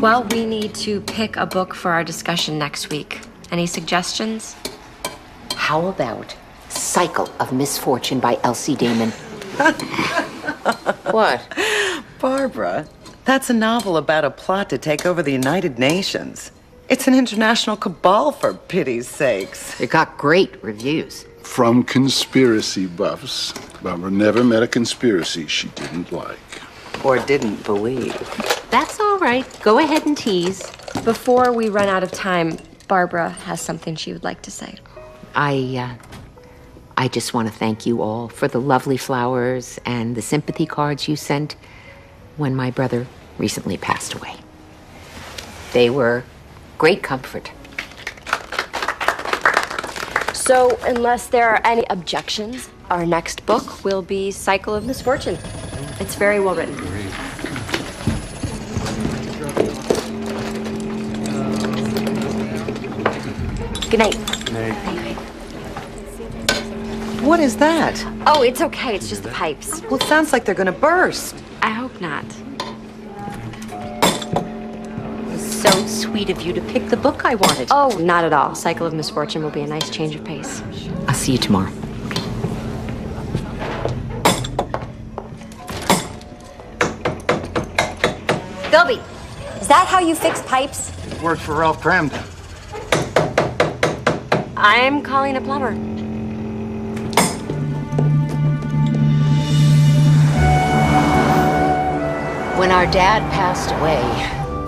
Well, we need to pick a book for our discussion next week. Any suggestions? How about Cycle of Misfortune by Elsie Damon? What? Barbara, that's a novel about a plot to take over the United Nations. It's an international cabal, for pity's sakes. It got great reviews. From conspiracy buffs. Barbara never met a conspiracy she didn't like. Or didn't believe. That's all right. Go ahead and tease. Before we run out of time, Barbara has something she would like to say. I just want to thank you all for the lovely flowers and the sympathy cards you sent when my brother recently passed away. They were great comfort. So, unless there are any objections, our next book will be Cycle of Misfortune. It's very well written. Good night. Good night. What is that? Oh, it's okay. It's just the pipes. Well, it sounds like they're gonna burst. I hope not. So sweet of you to pick the book I wanted. Oh, not at all. Cycle of Misfortune will be a nice change of pace. I'll see you tomorrow. Philby, is that how you fix pipes? Worked for Ralph Cramden. I'm calling a plumber. When our dad passed away,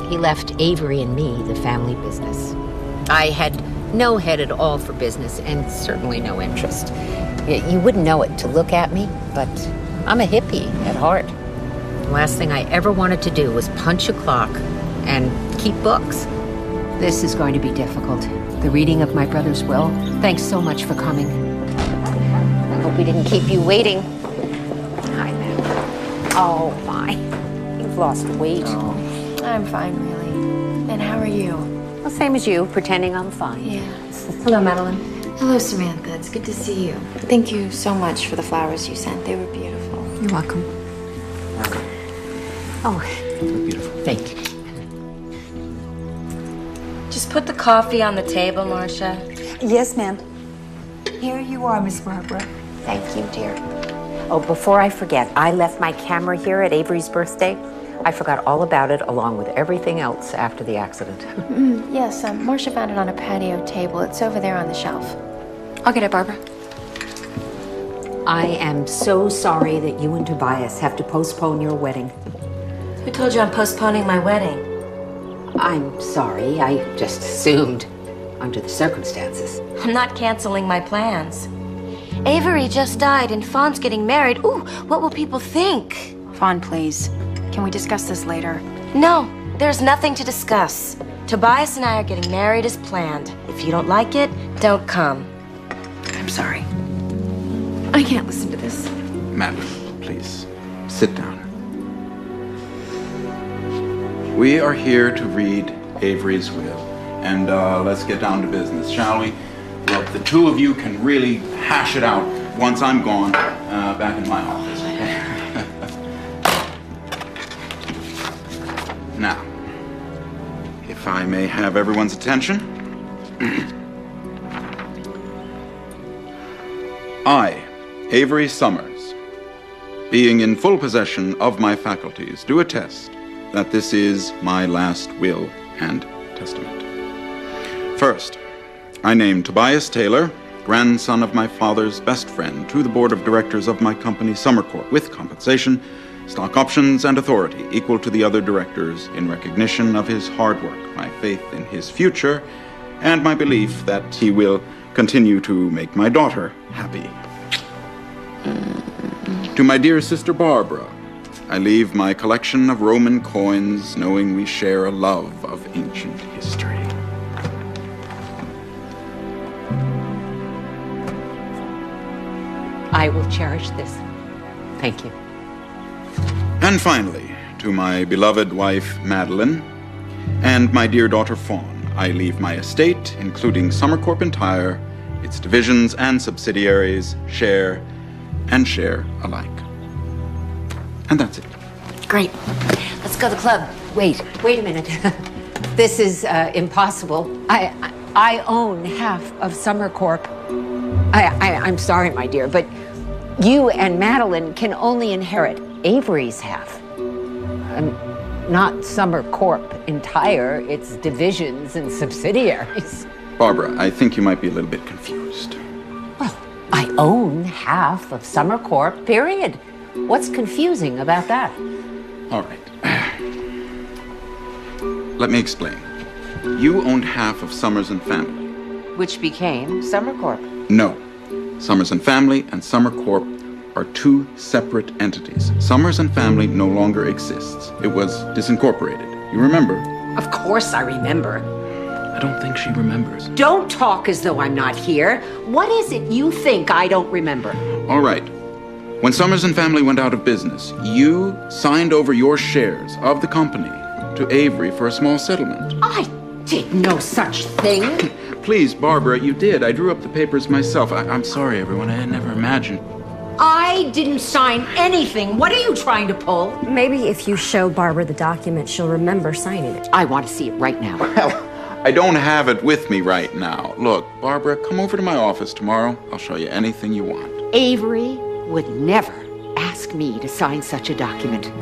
he left Avery and me the family business. I had no head at all for business and certainly no interest. You wouldn't know it to look at me, but I'm a hippie at heart. The last thing I ever wanted to do was punch a clock and keep books. This is going to be difficult. The reading of my brother's will. Thanks so much for coming. I hope we didn't keep you waiting. Hi, Matt. Oh, my. You've lost weight. Oh, I'm fine, really. And how are you? Well, same as you, pretending I'm fine. Yeah. Hello, Madeline. Hello, Samantha. It's good to see you. Thank you so much for the flowers you sent. They were beautiful. You're welcome. Oh, beautiful. Thank you. Just put the coffee on the table, Marcia. Yes, ma'am. Here you are, Miss Barbara. Thank you, dear. Oh, before I forget, I left my camera here at Avery's birthday. I forgot all about it, along with everything else after the accident. Yes, Marcia found it on a patio table. It's over there on the shelf. I'll get it, Barbara. I am so sorry that you and Tobias have to postpone your wedding. Who told you I'm postponing my wedding? I'm sorry. I just assumed under the circumstances. I'm not canceling my plans. Avery just died and Fawn's getting married. Ooh, what will people think? Fawn, please. Can we discuss this later? No, there's nothing to discuss. Tobias and I are getting married as planned. If you don't like it, don't come. I'm sorry. I can't listen to this. Madeline, please, sit down. We are here to read Avery's will. And let's get down to business, shall we? Look, the two of you can really hash it out once I'm gone back in my office. Now, if I may have everyone's attention. I, Avery Summers, being in full possession of my faculties, do attest that this is my last will and testament. First, I name Tobias Taylor, grandson of my father's best friend, to the board of directors of my company, Summercorp, with compensation, stock options, and authority equal to the other directors in recognition of his hard work, my faith in his future, and my belief that he will continue to make my daughter happy. To my dear sister Barbara, I leave my collection of Roman coins, knowing we share a love of ancient history. I will cherish this. Thank you. And finally, to my beloved wife, Madeline, and my dear daughter, Fawn, I leave my estate, including Summercorp entire, its divisions and subsidiaries, share and share alike. And that's it. Great. Let's go to the club. Wait a minute. This is impossible. I own half of Summer Corp. I'm sorry, my dear, but you and Madeline can only inherit Avery's half. Not Summer Corp entire, its divisions and subsidiaries. Barbara, I think you might be a little bit confused. Well, I own half of Summer Corp, period. What's confusing about that? All right. Let me explain. You owned half of Summers and Family. Which became Summer Corp. No. Summers and Family and Summer Corp are two separate entities. Summers and Family no longer exists. It was disincorporated. You remember? Of course I remember. I don't think she remembers. Don't talk as though I'm not here. What is it you think I don't remember? All right. When Summers and Family went out of business, you signed over your shares of the company to Avery for a small settlement. I did no such thing. Please, Barbara, you did. I drew up the papers myself. I'm sorry, everyone. I had never imagined. I didn't sign anything. What are you trying to pull? Maybe if you show Barbara the document, she'll remember signing it. I want to see it right now. Well, I don't have it with me right now. Look, Barbara, come over to my office tomorrow. I'll show you anything you want. Avery would never ask me to sign such a document.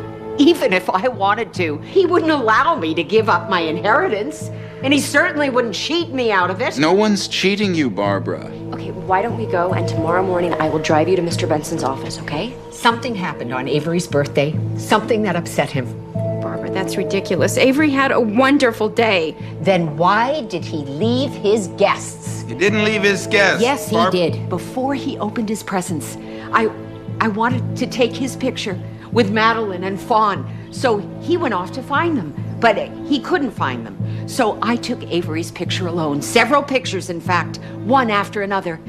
Even if I wanted to, he wouldn't allow me to give up my inheritance. And he certainly wouldn't cheat me out of it. No one's cheating you, Barbara. Okay, why don't we go, and tomorrow morning I will drive you to Mr. Benson's office, okay? Something happened on Avery's birthday. Something that upset him. Barbara, that's ridiculous. Avery had a wonderful day. Then why did he leave his guests? He didn't leave his guests. Yes, he did. Before he opened his presents, I wanted to take his picture with Madeline and Fawn. So he went off to find them, but he couldn't find them. So I took Avery's picture alone, several pictures, in fact, one after another.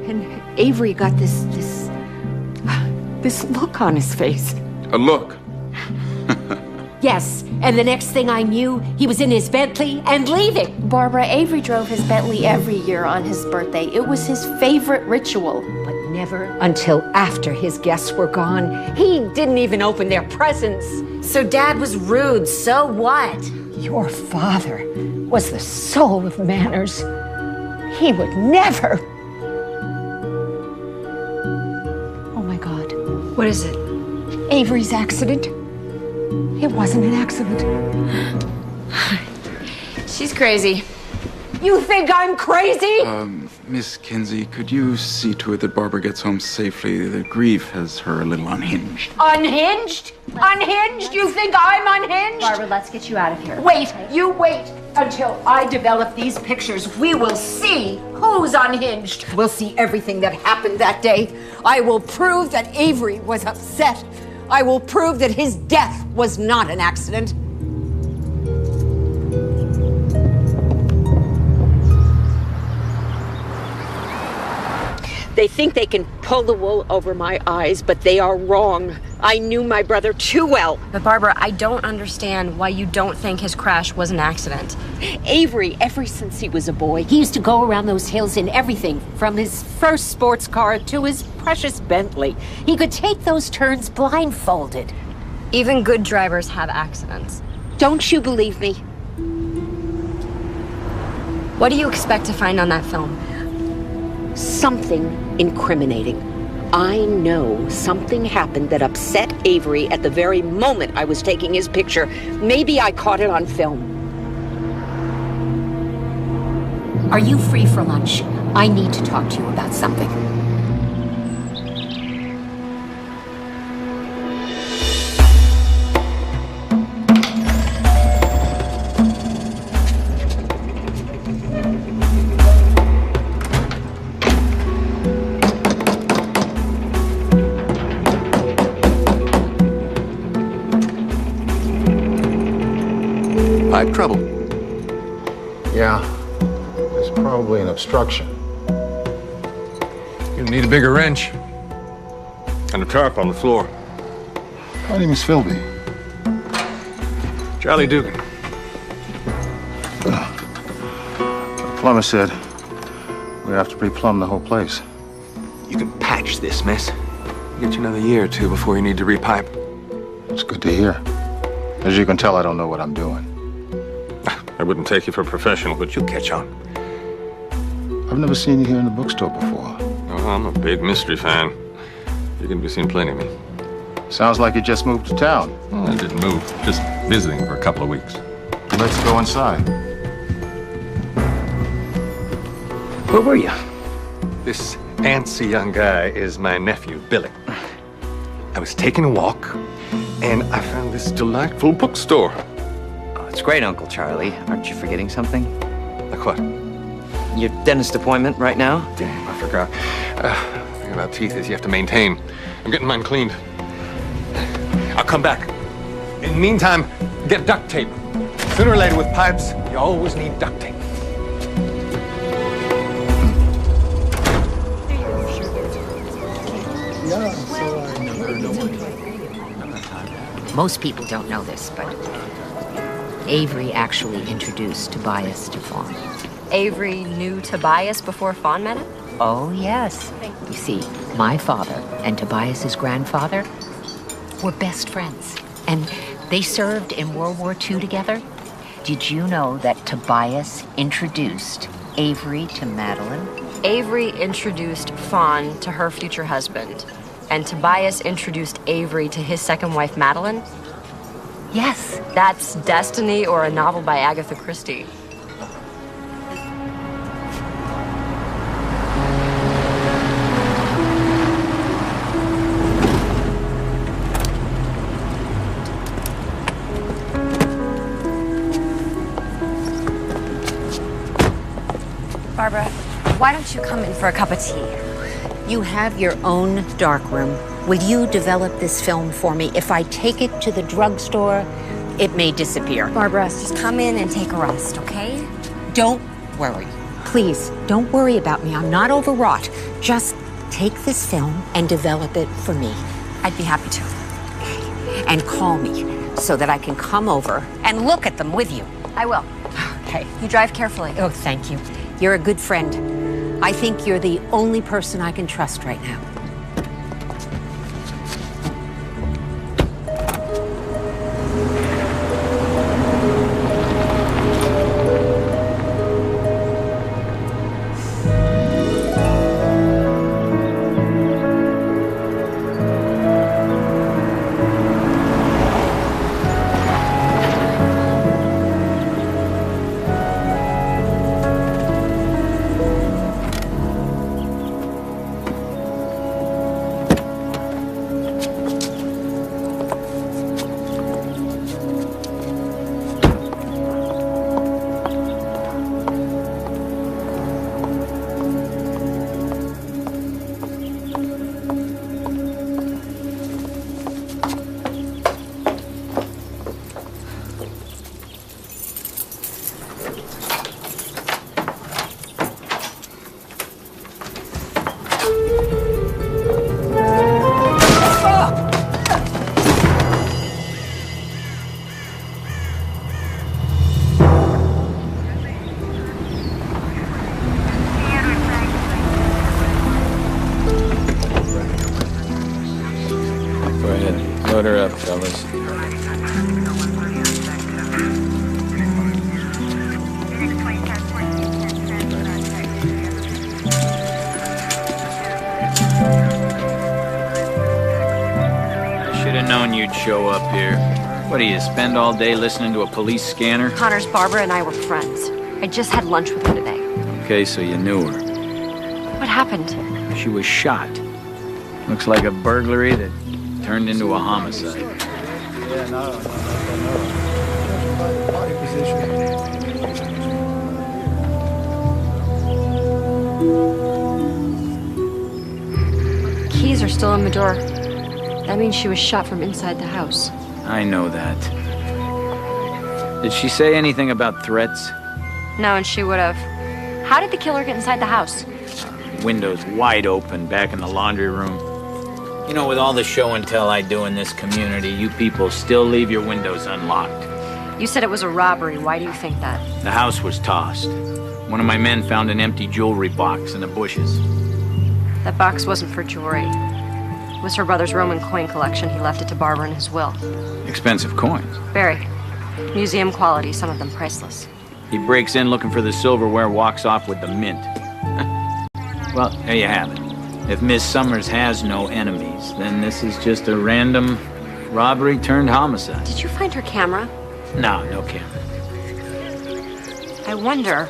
And Avery got this look on his face. A look? Yes, and the next thing I knew, he was in his Bentley and leaving. Barbara, Avery drove his Bentley every year on his birthday. It was his favorite ritual. But never until after his guests were gone. He didn't even open their presents. So Dad was rude, so what? Your father was the soul of manners. He would never. Oh my God. What is it? Avery's accident. It wasn't an accident. She's crazy. You think I'm crazy? Miss Kinsey, could you see to it that Barbara gets home safely? The grief has her a little unhinged. Unhinged? Unhinged? You think I'm unhinged? Barbara, let's get you out of here. Wait, you wait until I develop these pictures. We will see who's unhinged. We'll see everything that happened that day. I will prove that Avery was upset. I will prove that his death was not an accident. They think they can pull the wool over my eyes, but they are wrong. I knew my brother too well. But Barbara, I don't understand why you don't think his crash was an accident. Avery, ever since he was a boy, he used to go around those hills in everything, from his first sports car to his precious Bentley. He could take those turns blindfolded. Even good drivers have accidents. Don't you believe me? What do you expect to find on that film? Something incriminating. I know something happened that upset Avery at the very moment I was taking his picture. Maybe I caught it on film. Are you free for lunch? I need to talk to you about something. Pipe trouble. Yeah, there's probably an obstruction. You'll need a bigger wrench. And a tarp on the floor. My name is Philby. Charlie Dugan. The plumber said we have to re-plumb the whole place. You can patch this mess. Get you another year or two before you need to repipe. It's good to hear. As you can tell, I don't know what I'm doing. I wouldn't take you for a professional, but you'll catch on. I've never seen you here in the bookstore before. Oh, I'm a big mystery fan. You're going to be seeing plenty of me. Sounds like you just moved to town. Well, I didn't move. Just visiting for a couple of weeks. Let's go inside. Where were you? This antsy young guy is my nephew, Billy. I was taking a walk, and I found this delightful bookstore. Oh, it's great, Uncle Charlie. Aren't you forgetting something? Like what? Your dentist appointment right now? Damn, I forgot. The thing about teeth is you have to maintain. I'm getting mine cleaned. I'll come back. In the meantime, get duct tape. Sooner or later with pipes, you always need duct tape. Most people don't know this, but Avery actually introduced Tobias to Fawn. Avery knew Tobias before Fawn met him? Oh, yes. You see, my father and Tobias's grandfather were best friends, and they served in World War II together. Did you know that Tobias introduced Avery to Madeline? Avery introduced Fawn to her future husband, and Tobias introduced Avery to his second wife, Madeline? Yes. That's destiny or a novel by Agatha Christie. Barbara, why don't you come in for a cup of tea? You have your own darkroom. Will you develop this film for me? If I take it to the drugstore, it may disappear. Barbara, just come in and take a rest, okay? Don't worry. Please, don't worry about me. I'm not overwrought. Just take this film and develop it for me. I'd be happy to. And call me so that I can come over and look at them with you. I will. Okay. You drive carefully. Oh, thank you. You're a good friend. I think you're the only person I can trust right now. Load her up, fellas. I should have known you'd show up here. What do you spend all day listening to a police scanner? Connor's Barbara and I were friends. I just had lunch with her today. Okay, so you knew her. What happened? She was shot. Looks like a burglary that turned into a homicide. Keys are still in the door. That means she was shot from inside the house. I know that. Did she say anything about threats? No, and she would have. How did the killer get inside the house? Windows wide open back in the laundry room. You know, with all the show and tell I do in this community, you people still leave your windows unlocked. You said it was a robbery. Why do you think that? The house was tossed. One of my men found an empty jewelry box in the bushes. That box wasn't for jewelry. It was her brother's Roman coin collection. He left it to Barbara in his will. Expensive coins. Very. Museum quality, some of them priceless. He breaks in looking for the silverware, walks off with the mint. Well, there you have it. If Miss Summers has no enemies, then this is just a random robbery turned homicide. Did you find her camera? No camera. I wonder,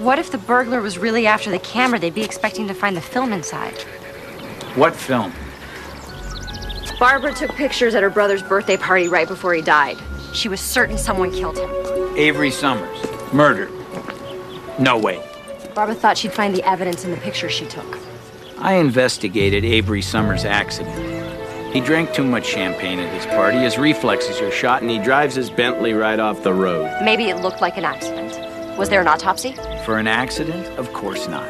what if the burglar was really after the camera? They'd be expecting to find the film inside. What film? Barbara took pictures at her brother's birthday party right before he died. She was certain someone killed him. Avery Summers. Murdered. No way. Barbara thought she'd find the evidence in the pictures she took. I investigated Avery Summers' accident. He drank too much champagne at his party, his reflexes are shot, and he drives his Bentley right off the road. Maybe it looked like an accident. Was there an autopsy? For an accident? Of course not.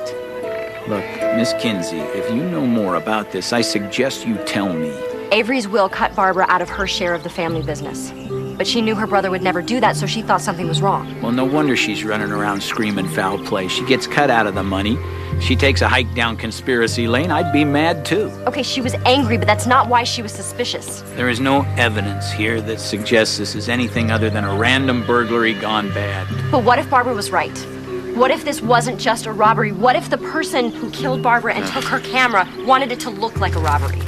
Look, Miss Kinsey, if you know more about this, I suggest you tell me. Avery's will cut Barbara out of her share of the family business. But she knew her brother would never do that, so she thought something was wrong. Well, no wonder she's running around screaming foul play. She gets cut out of the money. She takes a hike down conspiracy lane. I'd be mad, too. Okay, she was angry, but that's not why she was suspicious. There is no evidence here that suggests this is anything other than a random burglary gone bad. But what if Barbara was right? What if this wasn't just a robbery? What if the person who killed Barbara and took her camera wanted it to look like a robbery?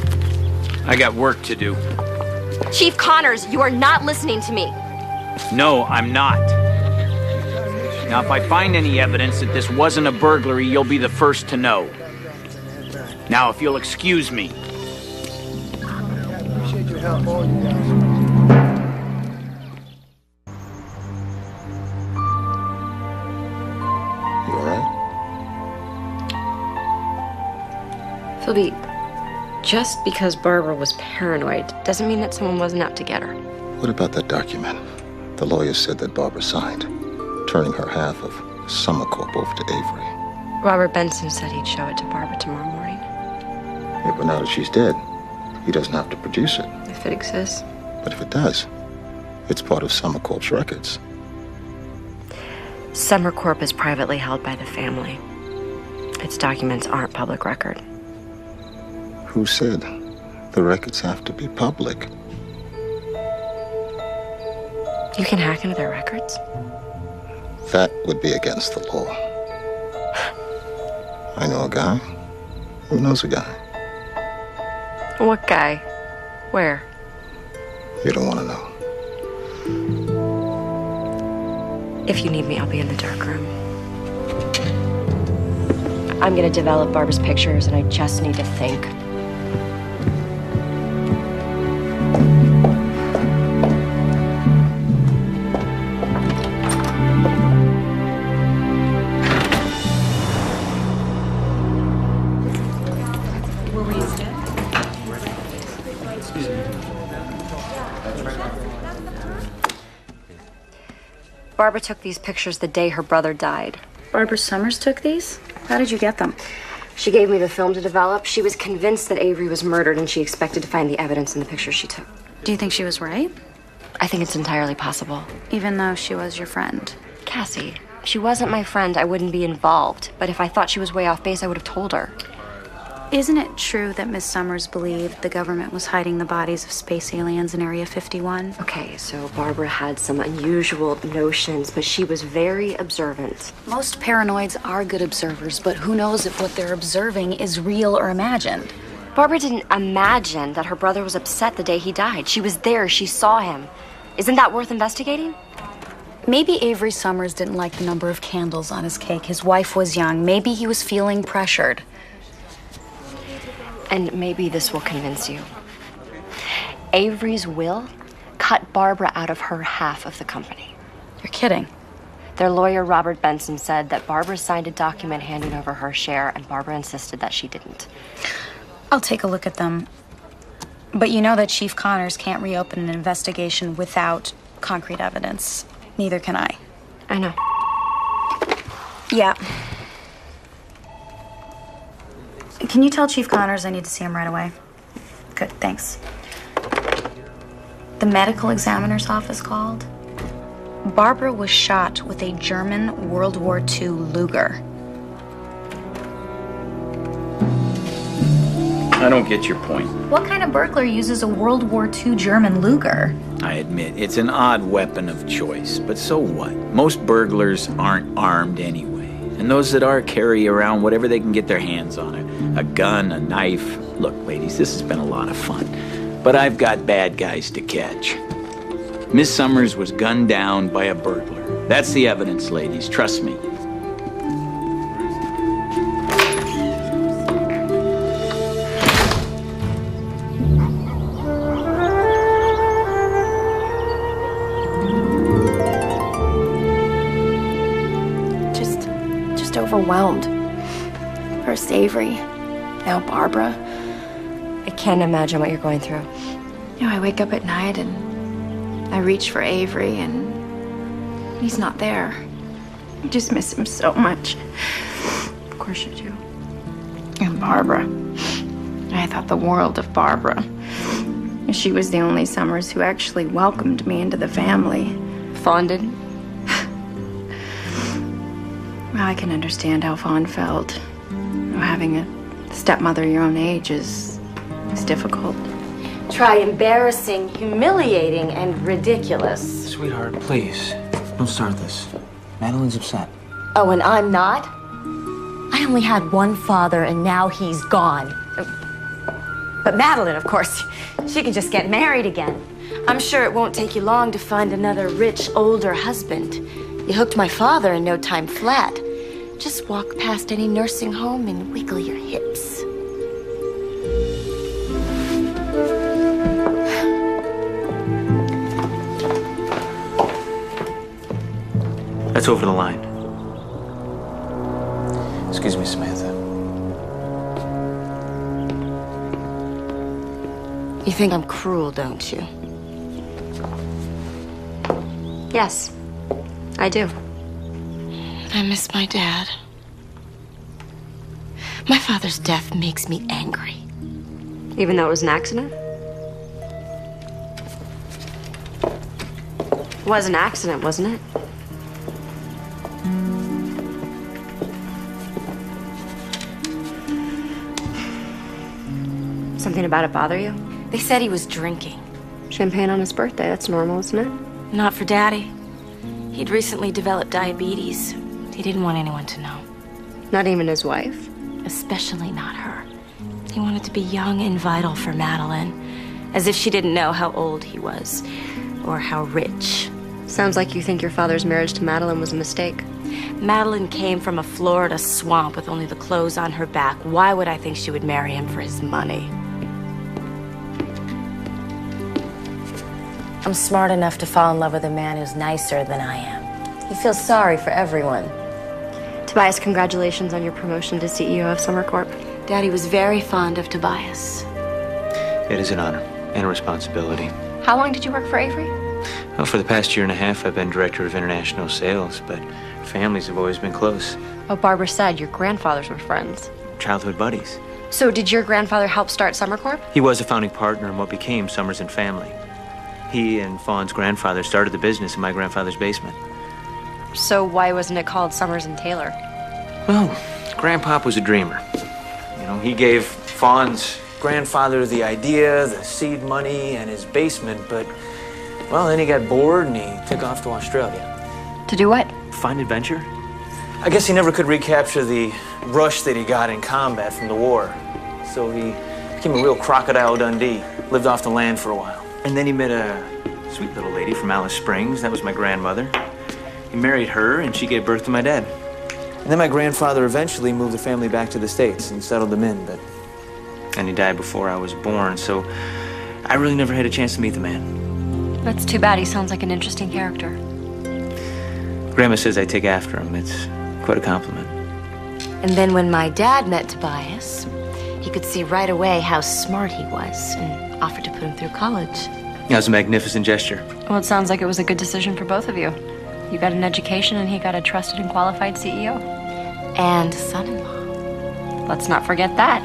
I got work to do. Chief Connors, you are not listening to me. No, I'm not. Now, if I find any evidence that this wasn't a burglary, you'll be the first to know. Now, if you'll excuse me. Appreciate your help, all you guys. You all right? Philby, just because Barbara was paranoid doesn't mean that someone wasn't out to get her. What about that document? The lawyer said that Barbara signed, turning her half of Summer Corp over to Avery. Robert Benson said he'd show it to Barbara tomorrow morning. Yeah, but now that she's dead, he doesn't have to produce it. If it exists. But if it does, it's part of Summer Corp's records. Summer Corp is privately held by the family. Its documents aren't public record. Who said the records have to be public? You can hack into their records? That would be against the law. I know a guy who knows a guy. What guy? Where? You don't want to know. If you need me, I'll be in the dark room. I'm gonna develop Barbara's pictures, and I just need to think. Barbara took these pictures the day her brother died. Barbara Summers took these? How did you get them? She gave me the film to develop. She was convinced that Avery was murdered, and she expected to find the evidence in the pictures she took. Do you think she was right? I think it's entirely possible. Even though she was your friend? Cassie, if she wasn't my friend, I wouldn't be involved. But if I thought she was way off base, I would have told her. Isn't it true that Miss Summers believed the government was hiding the bodies of space aliens in Area 51? Okay, so Barbara had some unusual notions, but she was very observant. Most paranoids are good observers, but who knows if what they're observing is real or imagined? Barbara didn't imagine that her brother was upset the day he died. She was there, she saw him. Isn't that worth investigating? Maybe Avery Summers didn't like the number of candles on his cake. His wife was young. Maybe he was feeling pressured. And maybe this will convince you. Avery's will cut Barbara out of her half of the company. You're kidding. Their lawyer, Robert Benson, said that Barbara signed a document handing over her share, and Barbara insisted that she didn't. I'll take a look at them. But you know that Chief Connors can't reopen an investigation without concrete evidence. Neither can I. I know. Yeah. Can you tell Chief Connors I need to see him right away? Good, thanks. The medical examiner's office called. Barbara was shot with a German World War II Luger. I don't get your point. What kind of burglar uses a World War II German Luger? I admit, it's an odd weapon of choice, but so what? Most burglars aren't armed anyway. And those that are carry around whatever they can get their hands on. A gun, a knife. Look, ladies, this has been a lot of fun. But I've got bad guys to catch. Miss Summers was gunned down by a burglar. That's the evidence, ladies. Trust me. Just overwhelmed. First Avery, now Barbara. I can't imagine what you're going through. You know, I wake up at night and I reach for Avery and he's not there. I just miss him so much. Of course you do. And Barbara. I thought the world of Barbara. She was the only Summers who actually welcomed me into the family. Fonded? Well, I can understand how Fawn felt. You know, having a stepmother your own age is difficult. Try embarrassing, humiliating, and ridiculous. Sweetheart, please. Don't start this. Madeline's upset. Oh, and I'm not? I only had one father, and now he's gone. But Madeline, of course, she can just get married again. I'm sure it won't take you long to find another rich, older husband. You hooked my father in no time flat. Just walk past any nursing home and wiggle your hips. That's over the line. Excuse me, Samantha. You think I'm cruel, don't you? Yes, I do. I miss my dad. My father's death makes me angry. Even though it was an accident? It was an accident, wasn't it? Something about it bother you? They said he was drinking. Champagne on his birthday, that's normal, isn't it? Not for Daddy. He'd recently developed diabetes. He didn't want anyone to know. Not even his wife? Especially not her. He wanted to be young and vital for Madeline, as if she didn't know how old he was, or how rich. Sounds like you think your father's marriage to Madeline was a mistake. Madeline came from a Florida swamp with only the clothes on her back. Why would I think she would marry him for his money? I'm smart enough to fall in love with a man who's nicer than I am. He feels sorry for everyone. Tobias, congratulations on your promotion to CEO of Summer Corp. Daddy was very fond of Tobias. It is an honor and a responsibility. How long did you work for Avery? Well, for the past year and a half, I've been director of international sales, but families have always been close. Oh, Barbara said your grandfathers were friends. Childhood buddies. So did your grandfather help start Summer Corp? He was a founding partner in what became Summers and Family. He and Fawn's grandfather started the business in my grandfather's basement. So why wasn't it called Summers and Taylor? Well, Grandpop was a dreamer. You know, he gave Fawn's grandfather the idea, the seed money, and his basement, but, well, then he got bored and he took off to Australia. To do what? Find adventure. I guess he never could recapture the rush that he got in combat from the war. So he became a real Crocodile Dundee, lived off the land for a while. And then he met a sweet little lady from Alice Springs. That was my grandmother. He married her, and she gave birth to my dad. And then my grandfather eventually moved the family back to the States and settled them in, and he died before I was born, so I really never had a chance to meet the man. That's too bad. He sounds like an interesting character. Grandma says I take after him. It's quite a compliment. And then when my dad met Tobias, he could see right away how smart he was and offered to put him through college. That was a magnificent gesture. Well, it sounds like it was a good decision for both of you. You got an education and he got a trusted and qualified CEO. And son-in-law. Let's not forget that.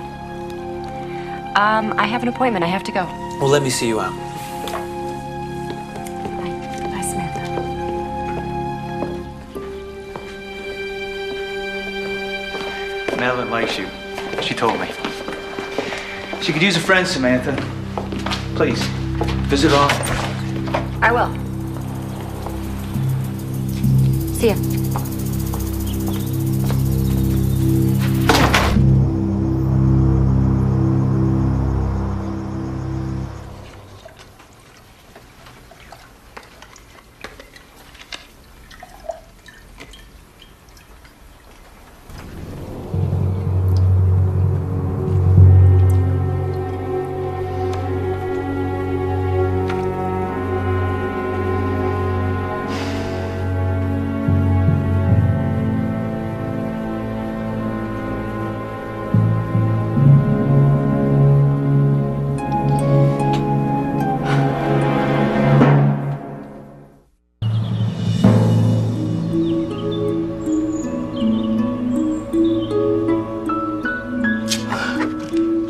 I have an appointment. I have to go. Well, let me see you out. Bye, Samantha. Madeline likes you. She told me. She could use a friend, Samantha. Please, visit often. I will. See ya.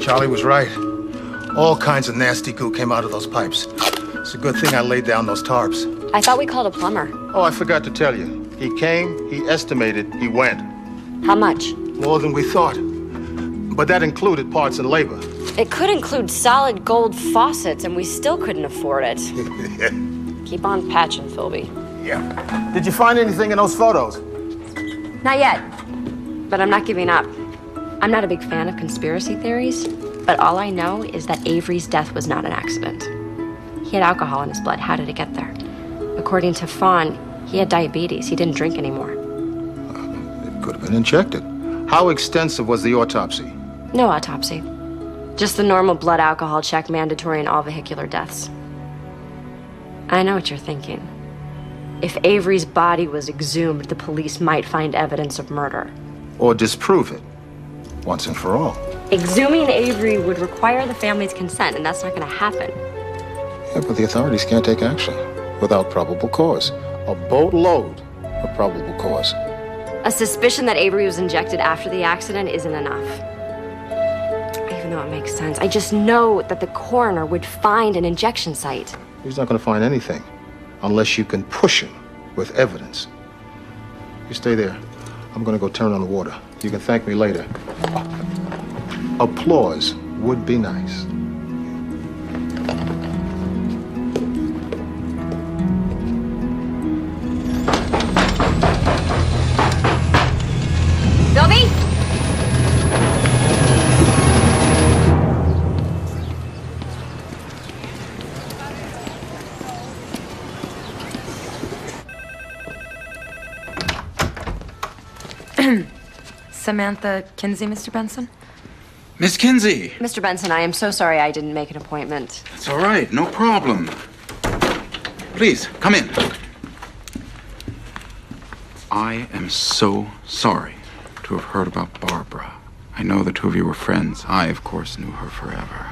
Charlie was right. All kinds of nasty goo came out of those pipes. It's a good thing I laid down those tarps. I thought we called a plumber. Oh, I forgot to tell you. He came, he estimated, he went. How much? More than we thought. But that included parts and labor. It could include solid gold faucets, and we still couldn't afford it. Keep on patching, Philby. Yeah. Did you find anything in those photos? Not yet, but I'm not giving up. I'm not a big fan of conspiracy theories, but all I know is that Avery's death was not an accident. He had alcohol in his blood. How did it get there? According to Fawn, he had diabetes. He didn't drink anymore. It could have been injected. How extensive was the autopsy? No autopsy. Just the normal blood alcohol check mandatory in all vehicular deaths. I know what you're thinking. If Avery's body was exhumed, the police might find evidence of murder. Or disprove it, once and for all. Exhuming Avery would require the family's consent, and that's not going to happen. Yeah, but the authorities can't take action without probable cause. A boatload of probable cause. A suspicion that Avery was injected after the accident isn't enough. Even though it makes sense, I just know that the coroner would find an injection site. He's not going to find anything unless you can push him with evidence. You stay there. I'm going to go turn on the water. You can thank me later. Applause would be nice. Sylvie? Samantha Kinsey, Mr. Benson? Miss Kinsey. Mr. Benson, I am so sorry I didn't make an appointment. It's all right, no problem. Please, come in. I am so sorry to have heard about Barbara. I know the two of you were friends. I, of course, knew her forever.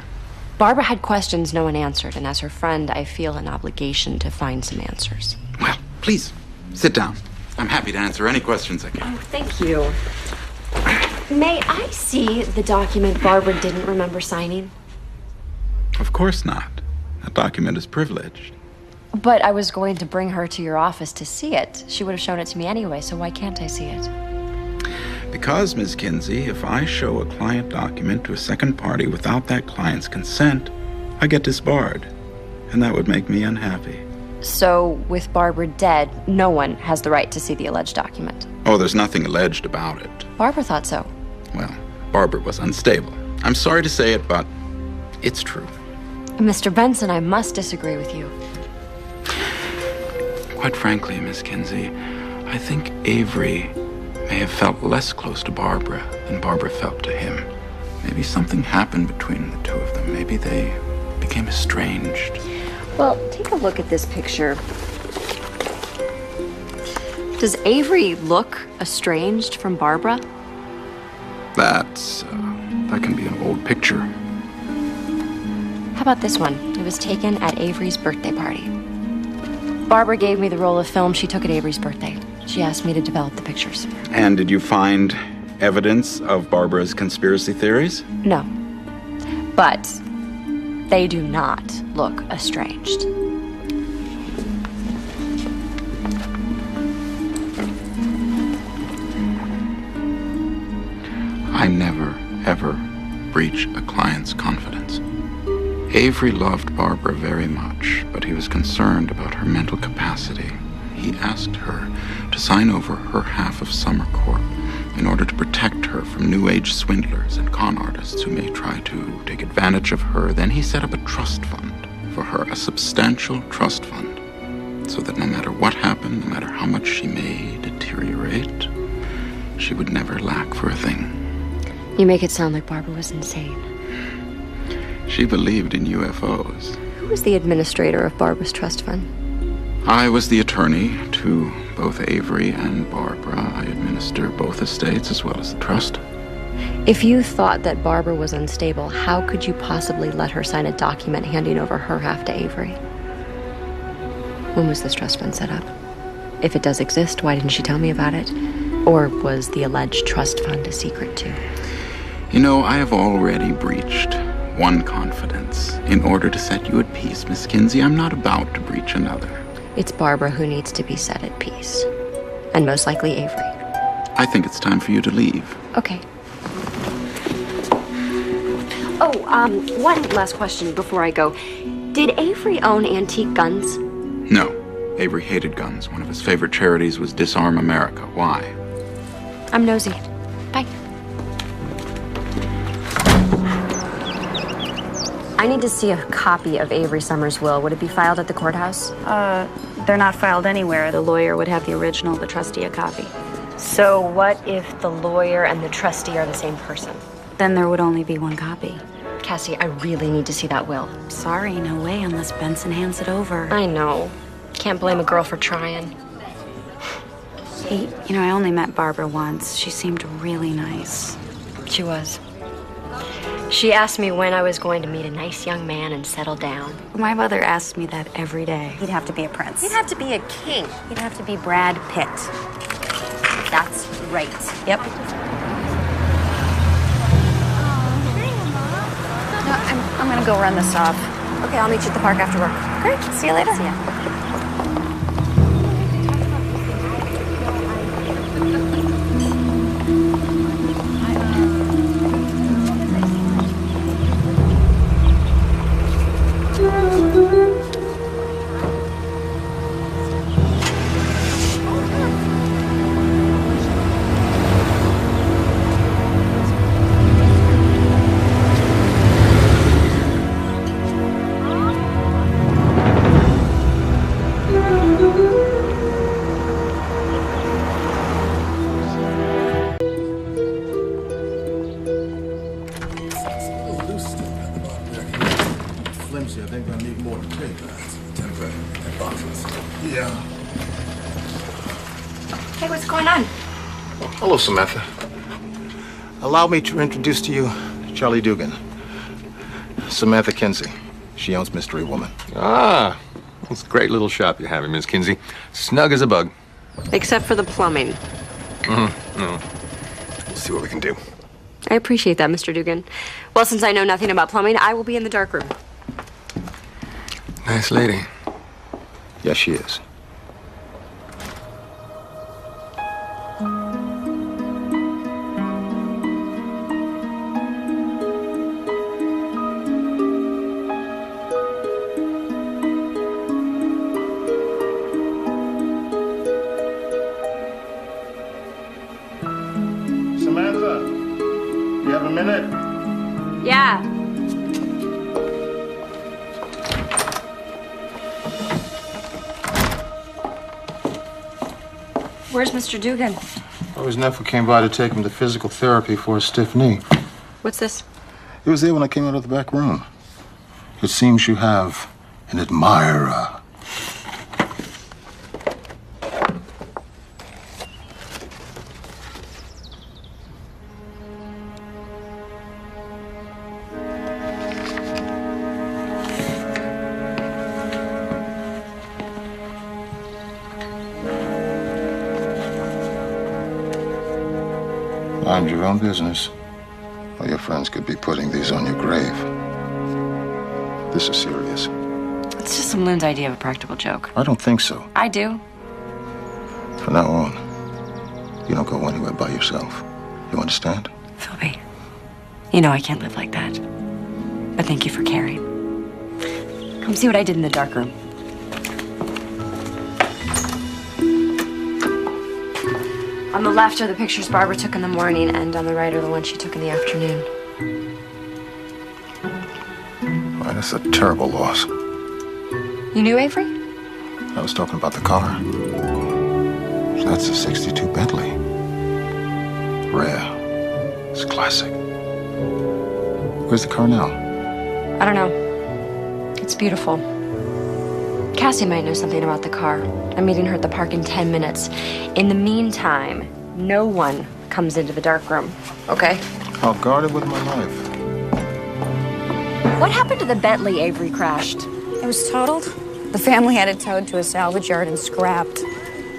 Barbara had questions no one answered, and as her friend, I feel an obligation to find some answers. Well, please, sit down. I'm happy to answer any questions I can. Oh, thank you. May I see the document Barbara didn't remember signing? Of course not. That document is privileged. But I was going to bring her to your office to see it. She would have shown it to me anyway, so why can't I see it? Because, Ms. Kinsey, if I show a client document to a second party without that client's consent, I get disbarred. And that would make me unhappy. So, with Barbara dead, no one has the right to see the alleged document. Oh, there's nothing alleged about it. Barbara thought so. Well, Barbara was unstable. I'm sorry to say it, but it's true. Mr. Benson, I must disagree with you. Quite frankly, Miss Kinsey, I think Avery may have felt less close to Barbara than Barbara felt to him. Maybe something happened between the two of them. Maybe they became estranged. Well, take a look at this picture. Does Avery look estranged from Barbara? That can be an old picture. How about this one? It was taken at Avery's birthday party. Barbara gave me the roll of film she took at Avery's birthday. She asked me to develop the pictures. And did you find evidence of Barbara's conspiracy theories? No. But they do not look estranged. I never, ever breach a client's confidence. Avery loved Barbara very much, but he was concerned about her mental capacity. He asked her to sign over her half of Summer Corp in order to protect her from New Age swindlers and con artists who may try to take advantage of her. Then he set up a trust fund for her, a substantial trust fund, so that no matter what happened, no matter how much she may deteriorate, she would never lack for a thing. You make it sound like Barbara was insane. She believed in UFOs. Who was the administrator of Barbara's trust fund? I was the attorney to both Avery and Barbara. I administer both estates as well as the trust. If you thought that Barbara was unstable, how could you possibly let her sign a document handing over her half to Avery? When was this trust fund set up? If it does exist, why didn't she tell me about it? Or was the alleged trust fund a secret too? You know, I have already breached one confidence. In order to set you at peace, Miss Kinsey, I'm not about to breach another. It's Barbara who needs to be set at peace. And most likely Avery. I think it's time for you to leave. Okay. Oh, one last question before I go. Did Avery own antique guns? No. Avery hated guns. One of his favorite charities was Disarm America. Why? I'm nosy. Bye. I need to see a copy of Avery Summers' will. Would it be filed at the courthouse? They're not filed anywhere. The lawyer would have the original, the trustee a copy. So what if the lawyer and the trustee are the same person? Then there would only be one copy. Cassie, I really need to see that will. Sorry, no way unless Benson hands it over. I know. Can't blame a girl for trying. Hey, you know, I only met Barbara once. She seemed really nice. She was. She asked me when I was going to meet a nice young man and settle down. My mother asked me that every day. He'd have to be a prince. He'd have to be a king. He'd have to be Brad Pitt. That's right. Yep. No, I'm gonna go run this off. Okay, I'll meet you at the park after work. Great. See you later. See ya. Flimsy, I think I need more to take. 10 boxes. Yeah. Hey, what's going on? Hello, Samantha. Allow me to introduce to you Charlie Dugan. Samantha Kinsey. She owns Mystery Woman. Ah, it's a great little shop you're having, Miss Kinsey. Snug as a bug. Except for the plumbing. We'll see what we can do. I appreciate that, Mr. Dugan. Well, since I know nothing about plumbing, I will be in the dark room. Nice lady. Yes, she is. Samantha, you have a minute? Yeah. Where's Mr. Dugan? Oh, his nephew came by to take him to physical therapy for a stiff knee. What's this? He was there when I came out of the back room. It seems you have an admirer. Mind your own business, or your friends could be putting these on your grave. This is serious. It's just some loon's idea of a practical joke. I don't think so. I do. From now on, you don't go anywhere by yourself. You understand? Philby, You know I can't live like that. But thank you for caring. Come see what I did in the dark room. On the left are the pictures Barbara took in the morning, and on the right are the ones she took in the afternoon. Well, that's a terrible loss. You knew Avery? I was talking about the car. That's a 62 Bentley. Rare. It's classic. Where's the car now? I don't know. It's beautiful. Cassie might know something about the car. I'm meeting her at the park in 10 minutes. In the meantime, no one comes into the dark room, okay? I'll guard it with my life. What happened to the Bentley Avery crashed? It was totaled. The family had it towed to a salvage yard and scrapped.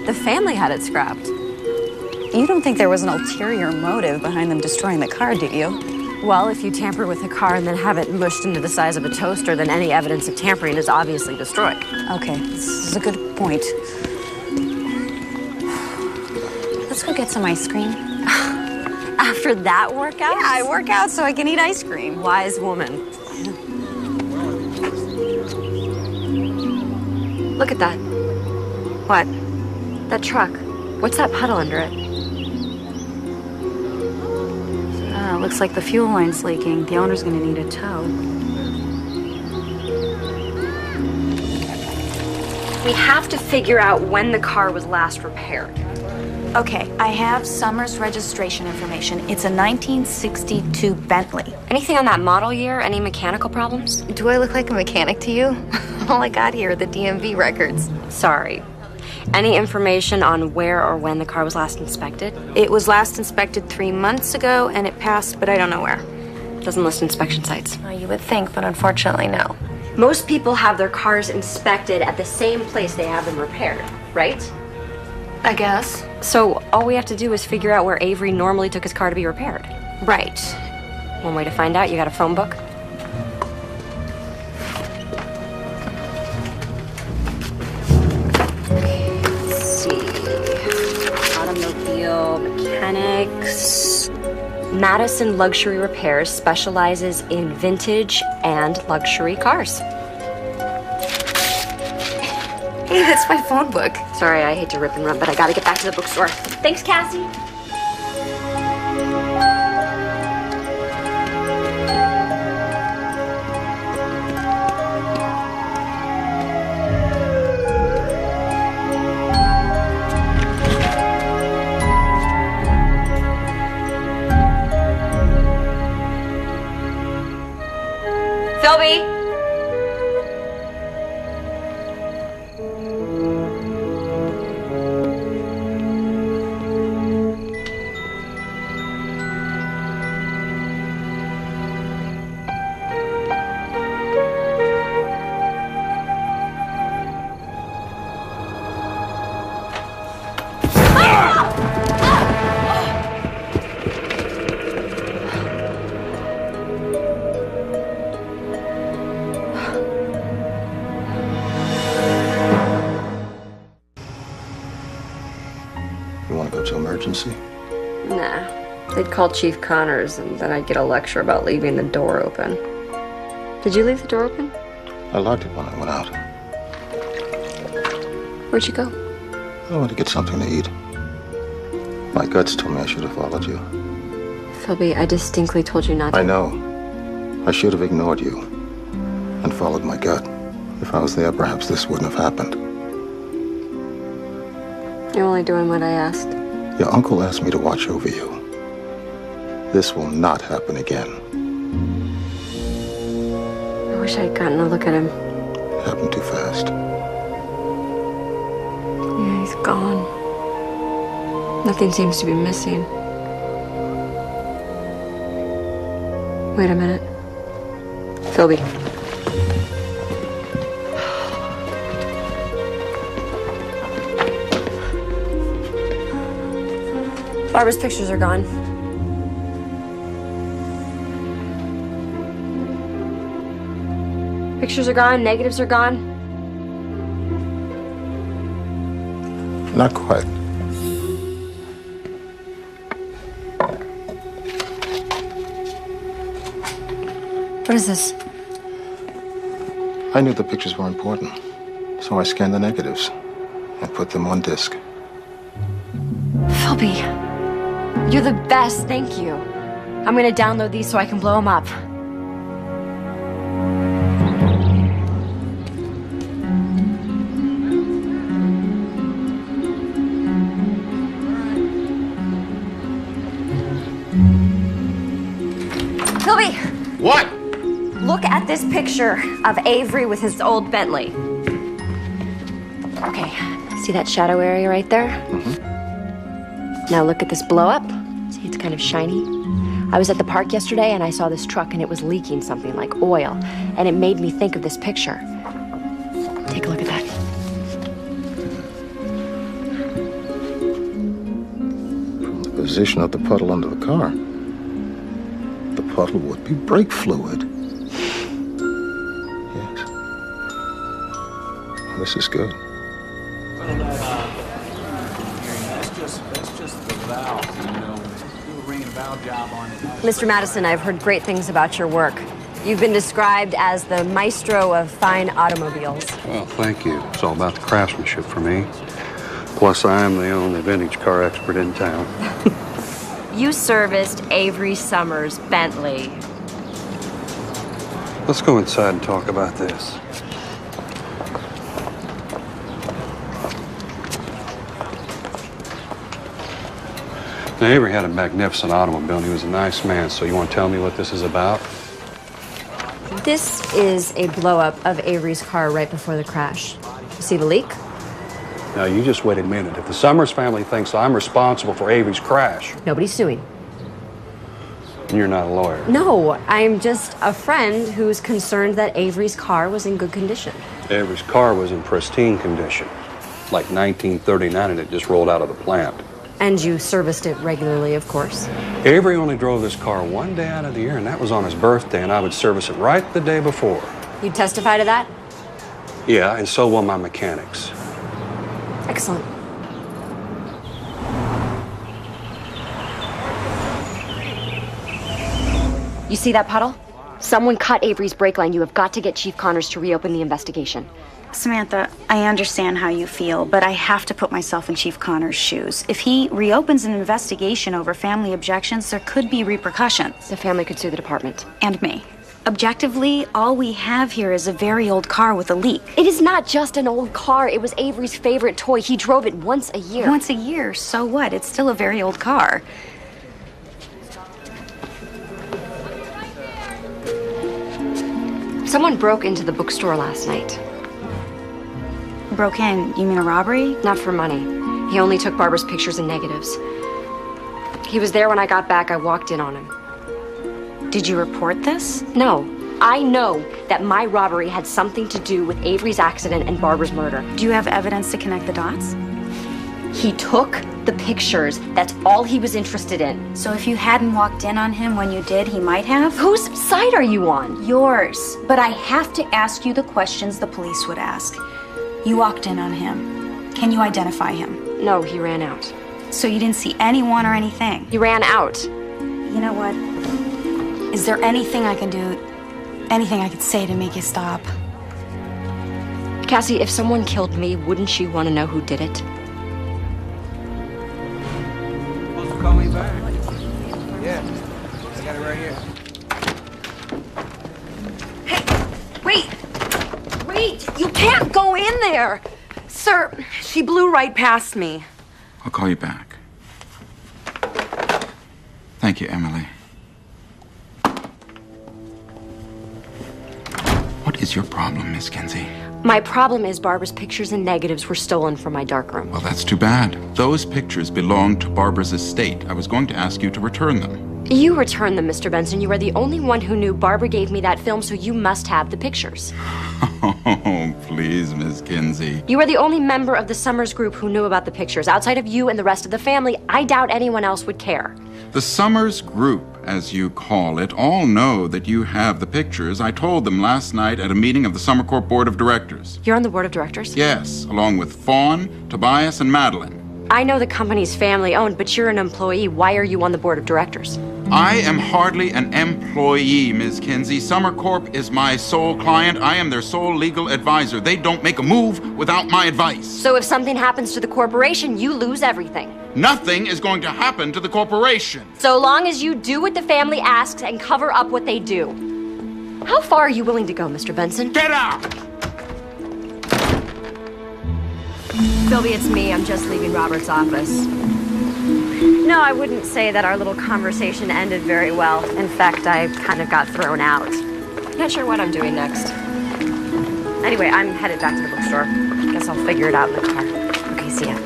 The family had it scrapped. You don't think there was an ulterior motive behind them destroying the car, do you? Well, if you tamper with a car and then have it mushed into the size of a toaster, then any evidence of tampering is obviously destroyed. Okay, this is a good point. Let's go get some ice cream. After that workout? Yeah, I work out so I can eat ice cream. Wise woman. Look at that. What? That truck. What's that puddle under it? Looks like the fuel line's leaking. The owner's gonna need a tow. We have to figure out when the car was last repaired. Okay, I have Summer's registration information. It's a 1962 Bentley. Anything on that model year? Any mechanical problems? Do I look like a mechanic to you? All I got here are the DMV records. Sorry. Any information on where or when the car was last inspected? It was last inspected 3 months ago, and it passed, but I don't know where. Doesn't list inspection sites. You would think, but unfortunately, no. Most people have their cars inspected at the same place they have them repaired, right? I guess. So all we have to do is figure out where Avery normally took his car to be repaired. Right. One way to find out, you got a phone book? Automobile Mechanics. Madison Luxury Repairs specializes in vintage and luxury cars. Hey, that's my phone book. Sorry, I hate to rip and run, but I gotta get back to the bookstore. Thanks, Cassie. Philby! You want to go to emergency? Nah. They'd call Chief Connors, and then I'd get a lecture about leaving the door open. Did you leave the door open? I locked it when I went out. Where'd you go? I wanted to get something to eat. My guts told me I should have followed you. Philby, I distinctly told you not to. I know. I should have ignored you and followed my gut. If I was there, perhaps this wouldn't have happened. You're only doing what I asked. Your uncle asked me to watch over you. This will not happen again. I wish I'd gotten a look at him. It happened too fast. Yeah, he's gone. Nothing seems to be missing. Wait a minute. Philby. Barbara's pictures are gone. Pictures are gone, negatives are gone. Not quite. What is this? I knew the pictures were important, so I scanned the negatives and put them on disk. Philby, you're the best, thank you. I'm gonna download these so I can blow them up. Philby! What? Look at this picture of Avery with his old Bentley. Okay, see that shadow area right there? Now look at this blow up. See, it's kind of shiny. I was at the park yesterday and I saw this truck and it was leaking something like oil. And it made me think of this picture. Take a look at that. From the position of the puddle under the car, the puddle would be brake fluid. Yes. This is good. That's just the valve, you know. Do a ring and valve job on it. Mr. Madison, I've heard great things about your work. You've been described as the maestro of fine automobiles. Well, thank you. It's all about the craftsmanship for me. Plus, I am the only vintage car expert in town. You serviced Avery Summers' Bentley. Let's go inside and talk about this. Now, Avery had a magnificent automobile, and he was a nice man, so you want to tell me what this is about? This is a blow-up of Avery's car right before the crash. You see the leak? Now, you just wait a minute. If the Summers family thinks I'm responsible for Avery's crash, Nobody's suing. then you're not a lawyer. No, I'm just a friend who's concerned that Avery's car was in good condition. Avery's car was in pristine condition, like 1939, and it just rolled out of the plant. And you serviced it regularly, of course. Avery only drove this car one day out of the year, and that was on his birthday, and I would service it right the day before. You'd testify to that? Yeah, and so will my mechanics. Excellent. You see that puddle? Someone cut Avery's brake line. You have got to get Chief Connors to reopen the investigation. Samantha, I understand how you feel, but I have to put myself in Chief Connors' shoes. If he reopens an investigation over family objections, there could be repercussions. The family could sue the department. And me. Objectively, all we have here is a very old car with a leak. It is not just an old car. It was Avery's favorite toy. He drove it once a year. Once a year? So what? It's still a very old car. Someone broke into the bookstore last night. Broke in? You mean a robbery? Not for money. He only took Barbara's pictures and negatives. He was there when I got back. I walked in on him. Did you report this? No. I know that my robbery had something to do with Avery's accident and Barbara's murder. Do you have evidence to connect the dots? He took the pictures. That's all he was interested in. So if you hadn't walked in on him when you did, he might have? Whose side are you on? Yours. But I have to ask you the questions the police would ask. You walked in on him. Can you identify him? No, he ran out. So you didn't see anyone or anything? He ran out. You know what? Is there anything I can do, anything I could say to make you stop? Cassie, if someone killed me, wouldn't you want to know who did it? Call me back. Yeah, I got it right here. Wait! You can't go in there! Sir, she blew right past me. I'll call you back. Thank you, Emily. What is your problem, Miss Kinsey? My problem is Barbara's pictures and negatives were stolen from my darkroom. Well, that's too bad. Those pictures belonged to Barbara's estate. I was going to ask you to return them. You returned them, Mr. Benson. You are the only one who knew Barbara gave me that film, so you must have the pictures. Oh, please, Miss Kinsey. You are the only member of the Summers group who knew about the pictures. Outside of you and the rest of the family, I doubt anyone else would care. The Summers group, as you call it, all know that you have the pictures. I told them last night at a meeting of the Summer Corp Board of Directors. You're on the board of directors? Yes, along with Fawn, Tobias, and Madeline. I know the company's family-owned, but you're an employee. Why are you on the board of directors? I am hardly an employee, Ms. Kinsey. Summer Corp is my sole client. I am their sole legal advisor. They don't make a move without my advice. So if something happens to the corporation, you lose everything. Nothing is going to happen to the corporation. So long as you do what the family asks and cover up what they do. How far are you willing to go, Mr. Benson? Get out! Sylvie, it's me. I'm just leaving Robert's office. No, I wouldn't say that our little conversation ended very well. In fact, I kind of got thrown out. Not sure what I'm doing next. Anyway, I'm headed back to the bookstore. Guess I'll figure it out in the car. Okay, see ya.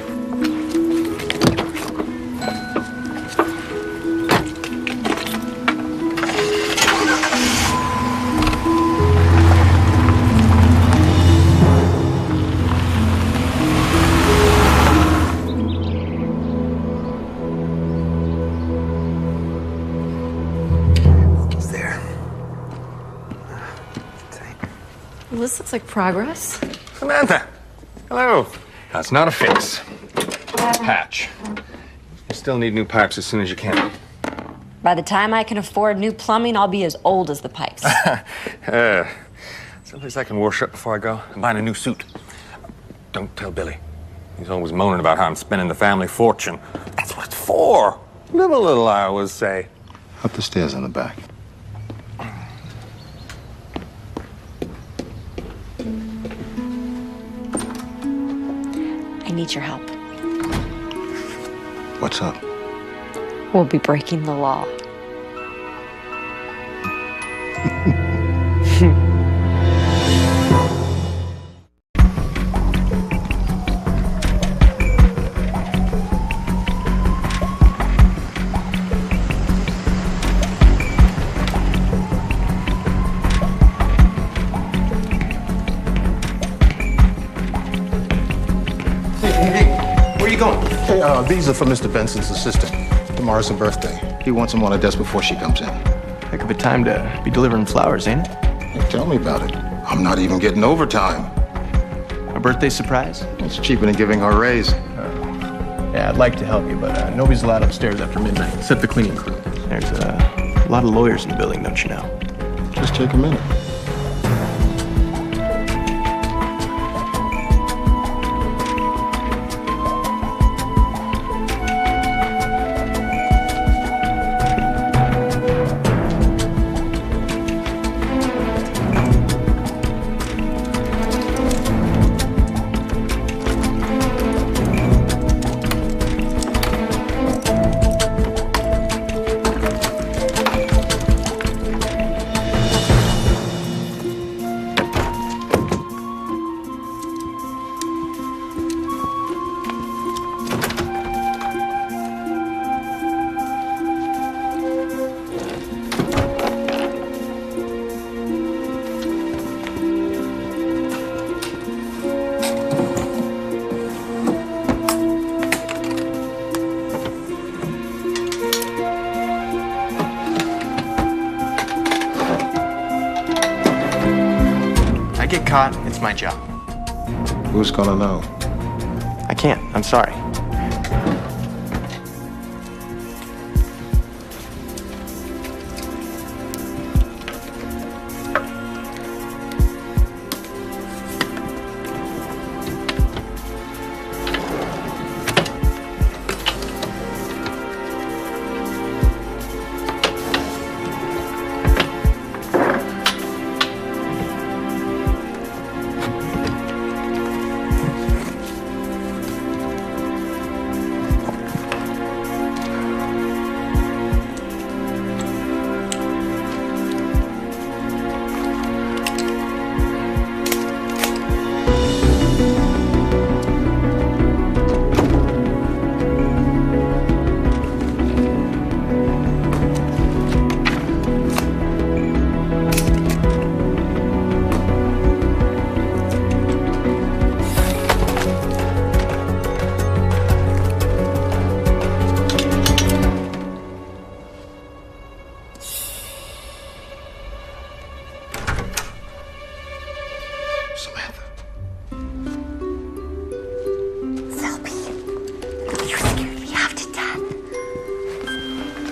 Well, this looks like progress. Samantha! Hello. That's not a fix. Patch. You still need new pipes as soon as you can. By the time I can afford new plumbing, I'll be as old as the pipes. Someplace I can wash up before I go. I'm buying a new suit. Don't tell Billy. He's always moaning about how I'm spending the family fortune. That's what it's for. Live a little, I always say. Up the stairs in the back. I need your help. What's up? We'll be breaking the law. Where are you going? Hey, these are for Mr. Benson's assistant. Tomorrow's her birthday. He wants them on a desk before she comes in. Heck of a time to be delivering flowers, ain't it? Hey, tell me about it. I'm not even getting overtime. A birthday surprise? It's cheaper than giving her a raise. Yeah, I'd like to help you, but nobody's allowed upstairs after midnight, except the cleaning crew. There's a lot of lawyers in the building, don't you know? Just take a minute. Get caught, it's my job. Who's gonna know? I can't, I'm sorry.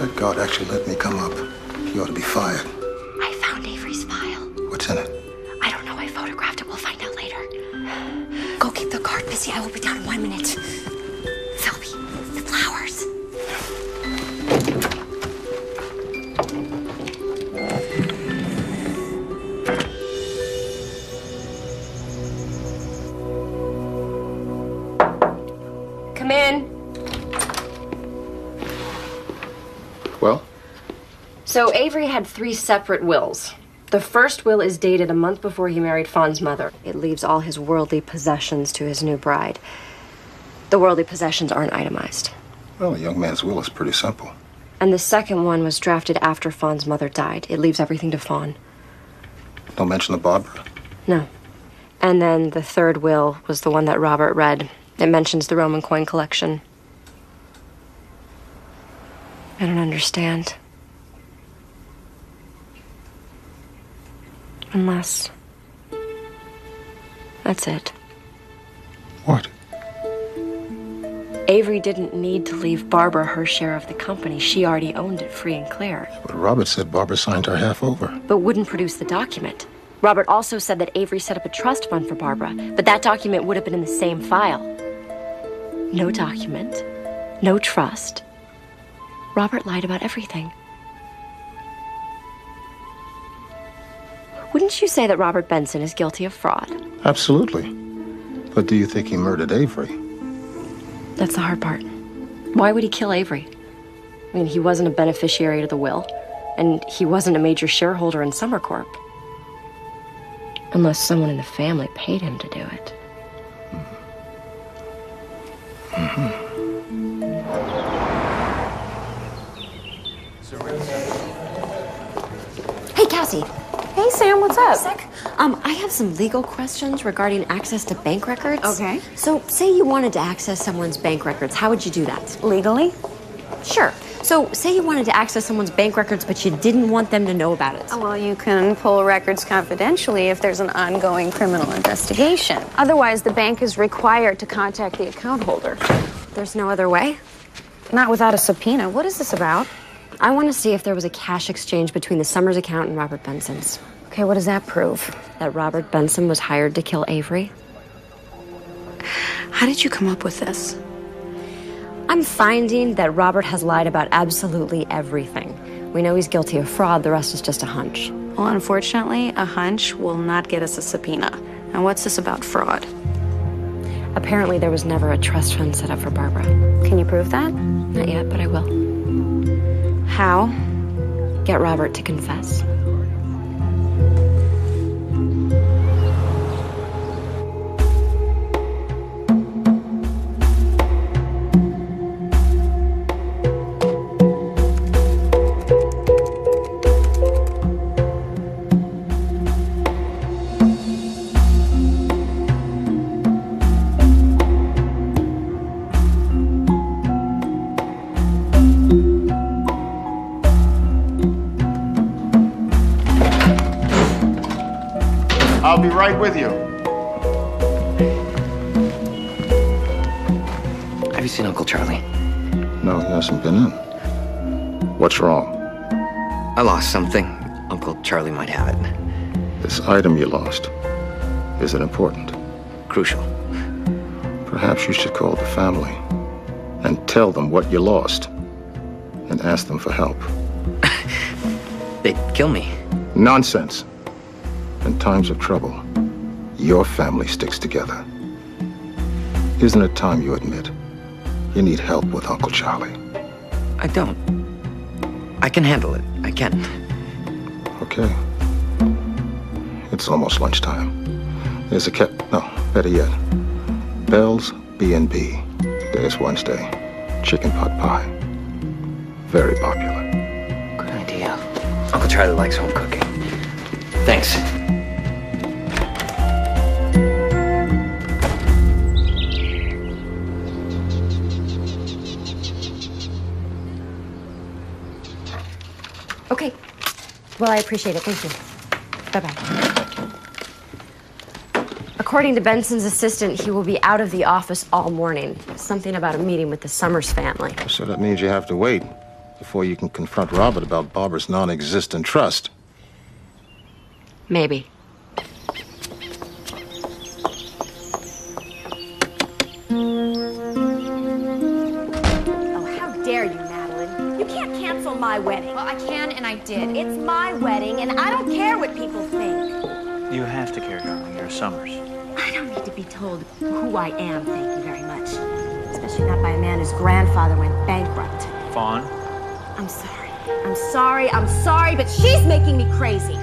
That guard actually let me come up. He ought to be fired. I found Avery's file. What's in it? I don't know. I photographed it. We'll find out later. Go keep the card busy. I will be down in 1 minute. Philby, the flowers. Come in. Well? So Avery had 3 separate wills. The first will is dated a month before he married Fawn's mother. It leaves all his worldly possessions to his new bride. The worldly possessions aren't itemized. Well, a young man's will is pretty simple. And the second one was drafted after Fawn's mother died. It leaves everything to Fawn. Don't mention the Barbara. No. And then the third will was the one that Robert read. It mentions the Roman coin collection. I don't understand. Unless... that's it. What? Avery didn't need to leave Barbara her share of the company. She already owned it free and clear. But Robert said Barbara signed her half over. But wouldn't produce the document. Robert also said that Avery set up a trust fund for Barbara, but that document would have been in the same file. No document, no trust. Robert lied about everything. Wouldn't you say that Robert Benson is guilty of fraud? Absolutely. But do you think he murdered Avery? That's the hard part. Why would he kill Avery? I mean, he wasn't a beneficiary to the will, and he wasn't a major shareholder in Summer Corp. Unless someone in the family paid him to do it. Hey, Cassie. Hey, Sam, what's up? Sec. I have some legal questions regarding access to bank records. Okay. So, say you wanted to access someone's bank records. How would you do that? Legally? Sure. So, say you wanted to access someone's bank records, but you didn't want them to know about it. Well, you can pull records confidentially if there's an ongoing criminal investigation. Otherwise, the bank is required to contact the account holder. There's no other way? Not without a subpoena. What is this about? I want to see if there was a cash exchange between the Summers account and Robert Benson's. Okay, what does that prove? That Robert Benson was hired to kill Avery. How did you come up with this? I'm finding that Robert has lied about absolutely everything. We know he's guilty of fraud, the rest is just a hunch. Well, unfortunately, a hunch will not get us a subpoena. And what's this about fraud? Apparently there was never a trust fund set up for Barbara. Can you prove that? Not yet, but I will. How? Get Robert to confess. I'll be right with you. Have you seen Uncle Charlie? No, he hasn't been in. What's wrong? I lost something. Uncle Charlie might have it. This item you lost. Is it important? Crucial. Perhaps you should call the family and tell them what you lost and ask them for help. They'd kill me. Nonsense. In times of trouble, your family sticks together. Isn't it time you admit you need help with Uncle Charlie? I don't. I can handle it. I can. Okay. It's almost lunchtime. There's a no, better yet. Bell's B&B. Today is Wednesday. Chicken pot pie. Very popular. Good idea. Uncle Charlie likes home cooking. Thanks. Okay. Well, I appreciate it. Thank you. Bye-bye. According to Benson's assistant, he will be out of the office all morning. Something about a meeting with the Summers family. So that means you have to wait. The before you can confront Robert about Barbara's non-existent trust. Maybe. Oh, how dare you, Madeline? You can't cancel my wedding. Well, I can, and I did. It's my wedding, and I don't care what people think. You have to care, darling. You're Summers. I don't need to be told who I am, thank you very much. Especially not by a man whose grandfather went bankrupt. Fawn? I'm sorry. I'm sorry, but she's making me crazy.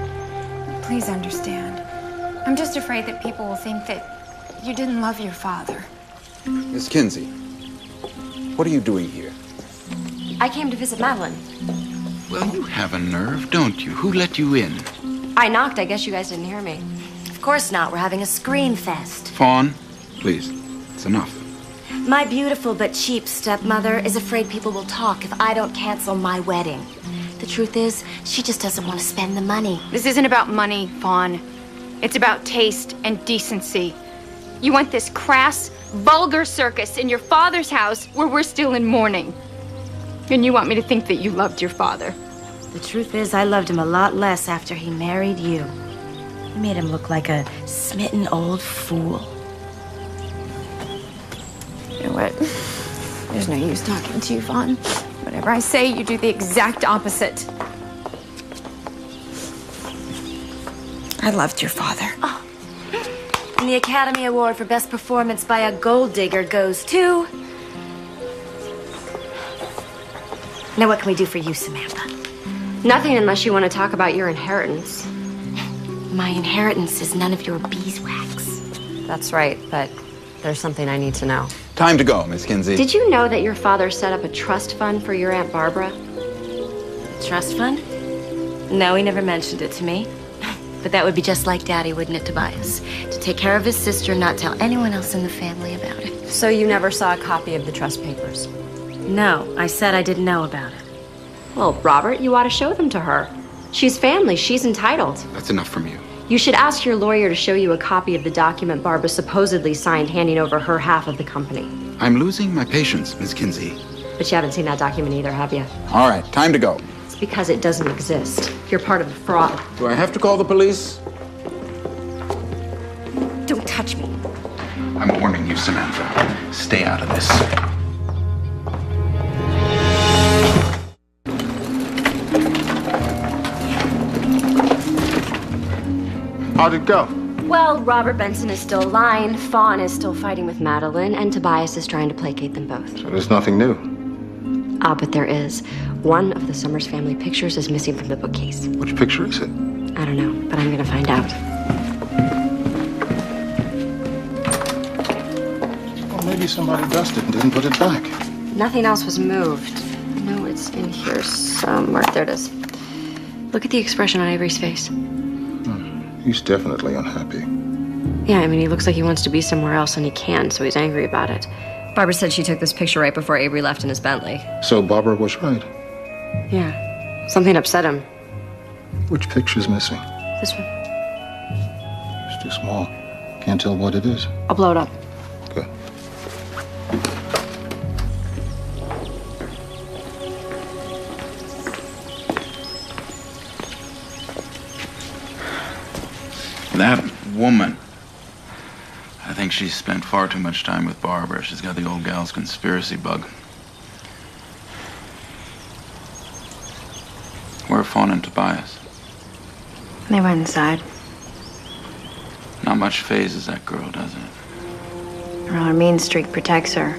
Please understand. I'm just afraid that people will think that you didn't love your father. Miss Kinsey, what are you doing here? I came to visit Madeline. Well, you have a nerve, don't you? Who let you in? I knocked. I guess you guys didn't hear me. Of course not. We're having a scream fest. Fawn, please. It's enough. My beautiful but cheap stepmother is afraid people will talk if I don't cancel my wedding. The truth is, she just doesn't want to spend the money. This isn't about money, Fawn. It's about taste and decency. You want this crass, vulgar circus in your father's house where we're still in mourning. And you want me to think that you loved your father. The truth is, I loved him a lot less after he married you. You made him look like a smitten old fool. You know what? There's no use talking to you, Fawn. Whatever I say, you do the exact opposite. I loved your father. Oh. And the Academy Award for Best Performance by a Gold Digger goes to... Now what can we do for you, Samantha? Nothing unless you want to talk about your inheritance. My inheritance is none of your beeswax. That's right, but there's something I need to know. Time to go, Miss Kinsey. Did you know that your father set up a trust fund for your Aunt Barbara? Trust fund? No, he never mentioned it to me. But that would be just like Daddy, wouldn't it, Tobias? To take care of his sister and not tell anyone else in the family about it. So you never saw a copy of the trust papers? No, I said I didn't know about it. Well, Robert, you ought to show them to her. She's family. She's entitled. That's enough from you. You should ask your lawyer to show you a copy of the document Barbara supposedly signed handing over her half of the company. I'm losing my patience, Miss Kinsey. But you haven't seen that document either, have you? All right, time to go. It's because it doesn't exist. You're part of the fraud. Do I have to call the police? Don't touch me. I'm warning you, Samantha. Stay out of this. How'd it go? Well, Robert Benson is still lying, Fawn is still fighting with Madeline, and Tobias is trying to placate them both. So there's nothing new. But there is. One of the Summers family pictures is missing from the bookcase. Which picture is it? I don't know, but I'm gonna find out. Well, maybe somebody dusted and didn't put it back. Nothing else was moved. No, it's in here somewhere. There it is. Look at the expression on Avery's face. He's definitely unhappy. Yeah, I mean, he looks like he wants to be somewhere else and he can, so he's angry about it. Barbara said she took this picture right before Avery left in his Bentley. So Barbara was right. Yeah. Something upset him. Which picture's missing? This one. It's too small. Can't tell what it is. I'll blow it up. Good. That woman. I think she's spent far too much time with Barbara. She's got the old gal's conspiracy bug. Where are Fawn and Tobias? They went inside. Not much phases that girl, does it? Well, her mean streak protects her.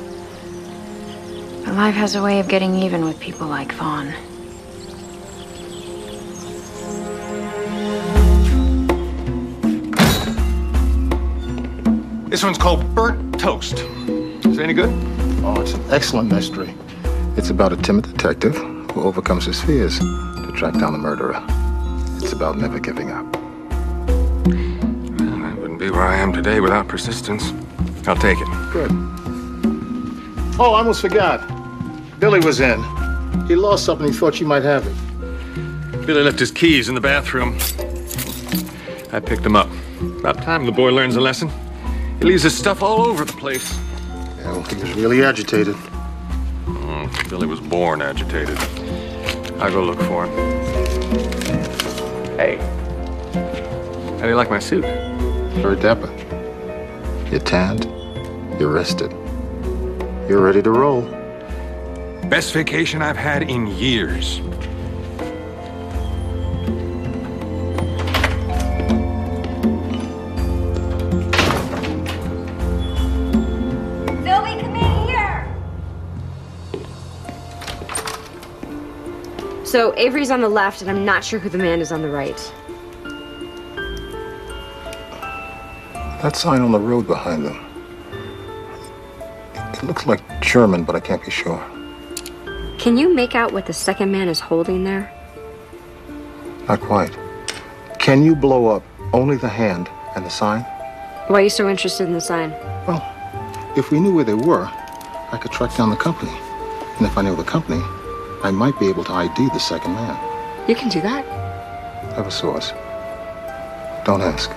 But life has a way of getting even with people like Fawn. This one's called Burnt Toast. Is it any good? Oh, it's an excellent mystery. It's about a timid detective who overcomes his fears to track down the murderer. It's about never giving up. Well, I wouldn't be where I am today without persistence. I'll take it. Good. Oh, I almost forgot. Billy was in. He lost something. He thought you might have it. Billy left his keys in the bathroom. I picked them up. About time the boy learns a lesson. He leaves his stuff all over the place. Yeah, well, he was really agitated. Billy was born agitated. I'll go look for him. Hey. How do you like my suit? Very dapper. You're tanned. You're rested. You're ready to roll. Best vacation I've had in years. Sylvie, come in here. So Avery's on the left, and I'm not sure who the man is on the right. That sign on the road behind them. It looks like German, but I can't be sure. Can you make out what the second man is holding there? Not quite. Can you blow up only the hand and the sign? Why are you so interested in the sign? Well, if we knew where they were, I could track down the company. And if I knew the company, I might be able to ID the second man. You can do that. I have a source. Don't ask.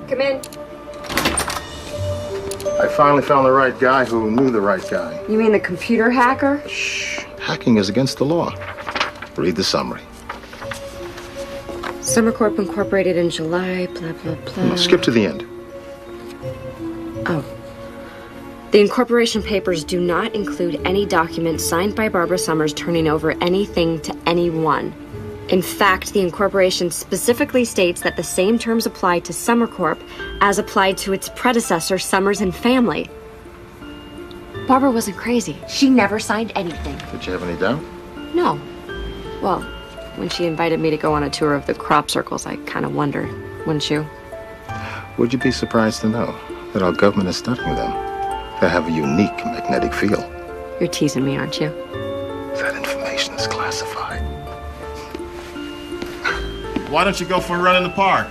Come in. I finally found the right guy who knew the right guy. You mean the computer hacker? Shh. Hacking is against the law. Read the summary. Summer Corp incorporated in July, blah, blah, blah. No, skip to the end. Oh. The incorporation papers do not include any document signed by Barbara Summers turning over anything to anyone. In fact, the incorporation specifically states that the same terms apply to Summer Corp as applied to its predecessor, Summers and Family. Barbara wasn't crazy. She never signed anything. Did you have any doubt? No. Well, when she invited me to go on a tour of the crop circles, I kind of wondered, wouldn't you? Would you be surprised to know that our government is studying them? They have a unique magnetic field. You're teasing me, aren't you? That information is classified. Why don't you go for a run in the park?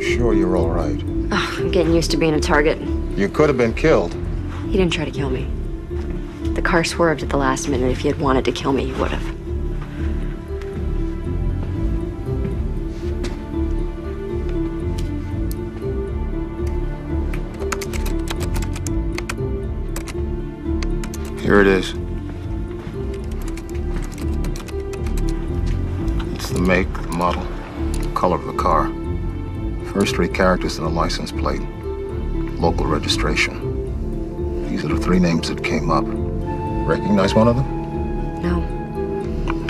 Sure you're all right? Oh, I'm getting used to being a target. You could have been killed. He didn't try to kill me. The car swerved at the last minute. If he had wanted to kill me, he would have. Here it is. It's the make, the model, the color of the car. First three characters in the license plate. Local registration. These are the three names that came up. Recognize one of them? No.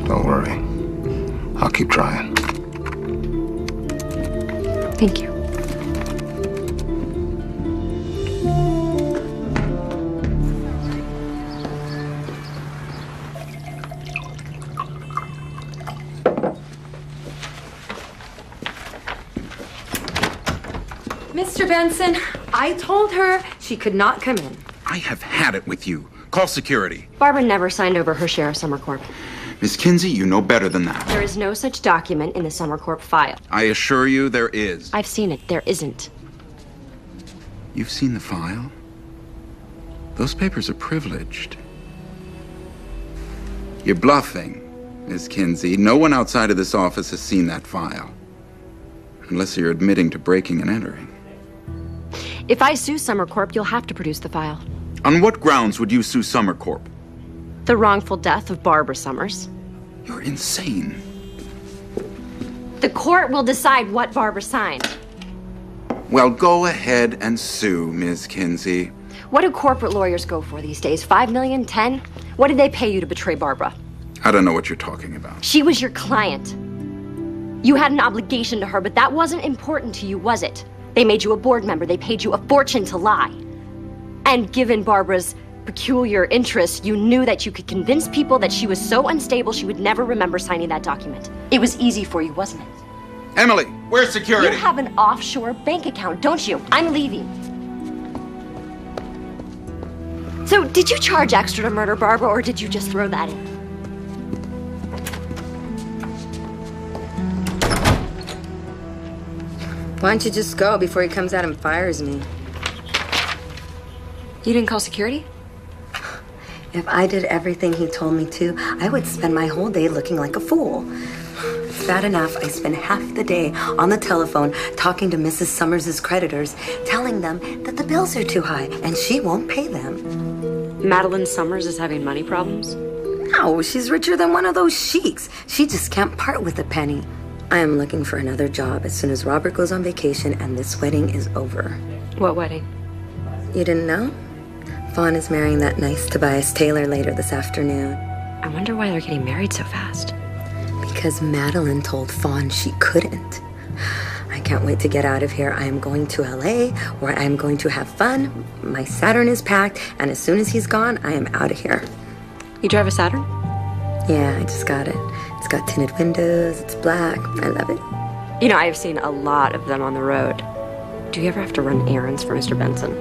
Don't worry. I'll keep trying. Thank you. Mr. Benson, I told her she could not come in. I have had it with you. Call security. Barbara never signed over her share of Summer Corp. Miss Kinsey, you know better than that. There is no such document in the Summer Corp file. I assure you there is. I've seen it. There isn't. You've seen the file? Those papers are privileged. You're bluffing, Miss Kinsey. No one outside of this office has seen that file. Unless you're admitting to breaking and entering. If I sue Summer Corp, you'll have to produce the file. On what grounds would you sue Summer Corp? The wrongful death of Barbara Summers. You're insane. The court will decide what Barbara signed. Well, go ahead and sue, Ms. Kinsey. What do corporate lawyers go for these days? 5 million? 10? What did they pay you to betray Barbara? I don't know what you're talking about. She was your client. You had an obligation to her, but that wasn't important to you, was it? They made you a board member. They paid you a fortune to lie. And given Barbara's peculiar interests, you knew that you could convince people that she was so unstable she would never remember signing that document. It was easy for you, wasn't it? Emily, where's security? You have an offshore bank account, don't you? I'm leaving. So, did you charge extra to murder Barbara, or did you just throw that in? Why don't you just go before he comes out and fires me? You didn't call security? If I did everything he told me to, I would spend my whole day looking like a fool. It's bad enough I spend half the day on the telephone talking to Mrs. Summers' creditors, telling them that the bills are too high and she won't pay them. Madeline Summers is having money problems? No, she's richer than one of those sheiks. She just can't part with a penny. I am looking for another job as soon as Robert goes on vacation and this wedding is over. What wedding? You didn't know? Fawn is marrying that nice Tobias Taylor later this afternoon. I wonder why they're getting married so fast. Because Madeline told Fawn she couldn't. I can't wait to get out of here. I am going to LA, where I am going to have fun. My Saturn is packed, and as soon as he's gone, I am out of here. You drive a Saturn? Yeah, I just got it. It's got tinted windows, it's black. I love it. You know, I have seen a lot of them on the road. Do you ever have to run errands for Mr. Benson?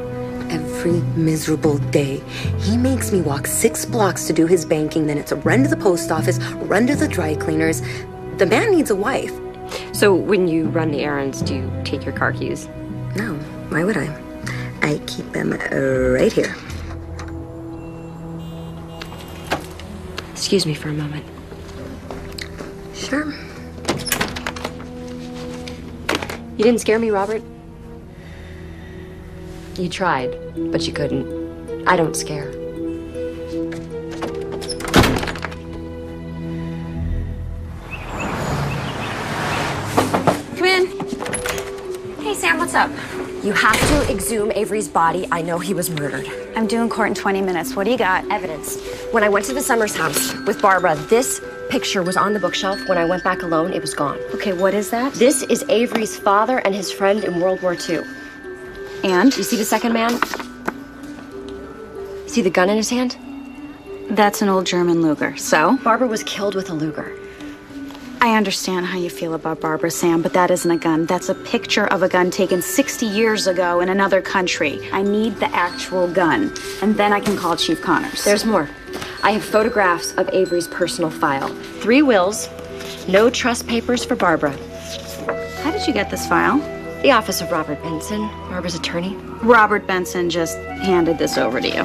Every miserable day. He makes me walk 6 blocks to do his banking, then it's a run to the post office, run to the dry cleaners. The man needs a wife. So when you run the errands, do you take your car keys? No, why would I? I keep them right here. Excuse me for a moment. Sure. You didn't scare me, Robert. You tried, but you couldn't. I don't scare. Come in. Hey, Sam, what's up? You have to exhume Avery's body. I know he was murdered. I'm due in court in 20 minutes. What do you got? Evidence. When I went to the Summers house with Barbara, this picture was on the bookshelf. When I went back alone, it was gone. Okay, what is that? This is Avery's father and his friend in World War II. And? You see the second man? See the gun in his hand? That's an old German Luger. So? Barbara was killed with a Luger. I understand how you feel about Barbara, Sam, but that isn't a gun. That's a picture of a gun taken 60 years ago in another country. I need the actual gun, and then I can call Chief Connors. There's more. I have photographs of Avery's personal file. 3 wills, no trust papers for Barbara. How did you get this file? The office of Robert Benson, Barbara's attorney. Robert Benson just handed this over to you.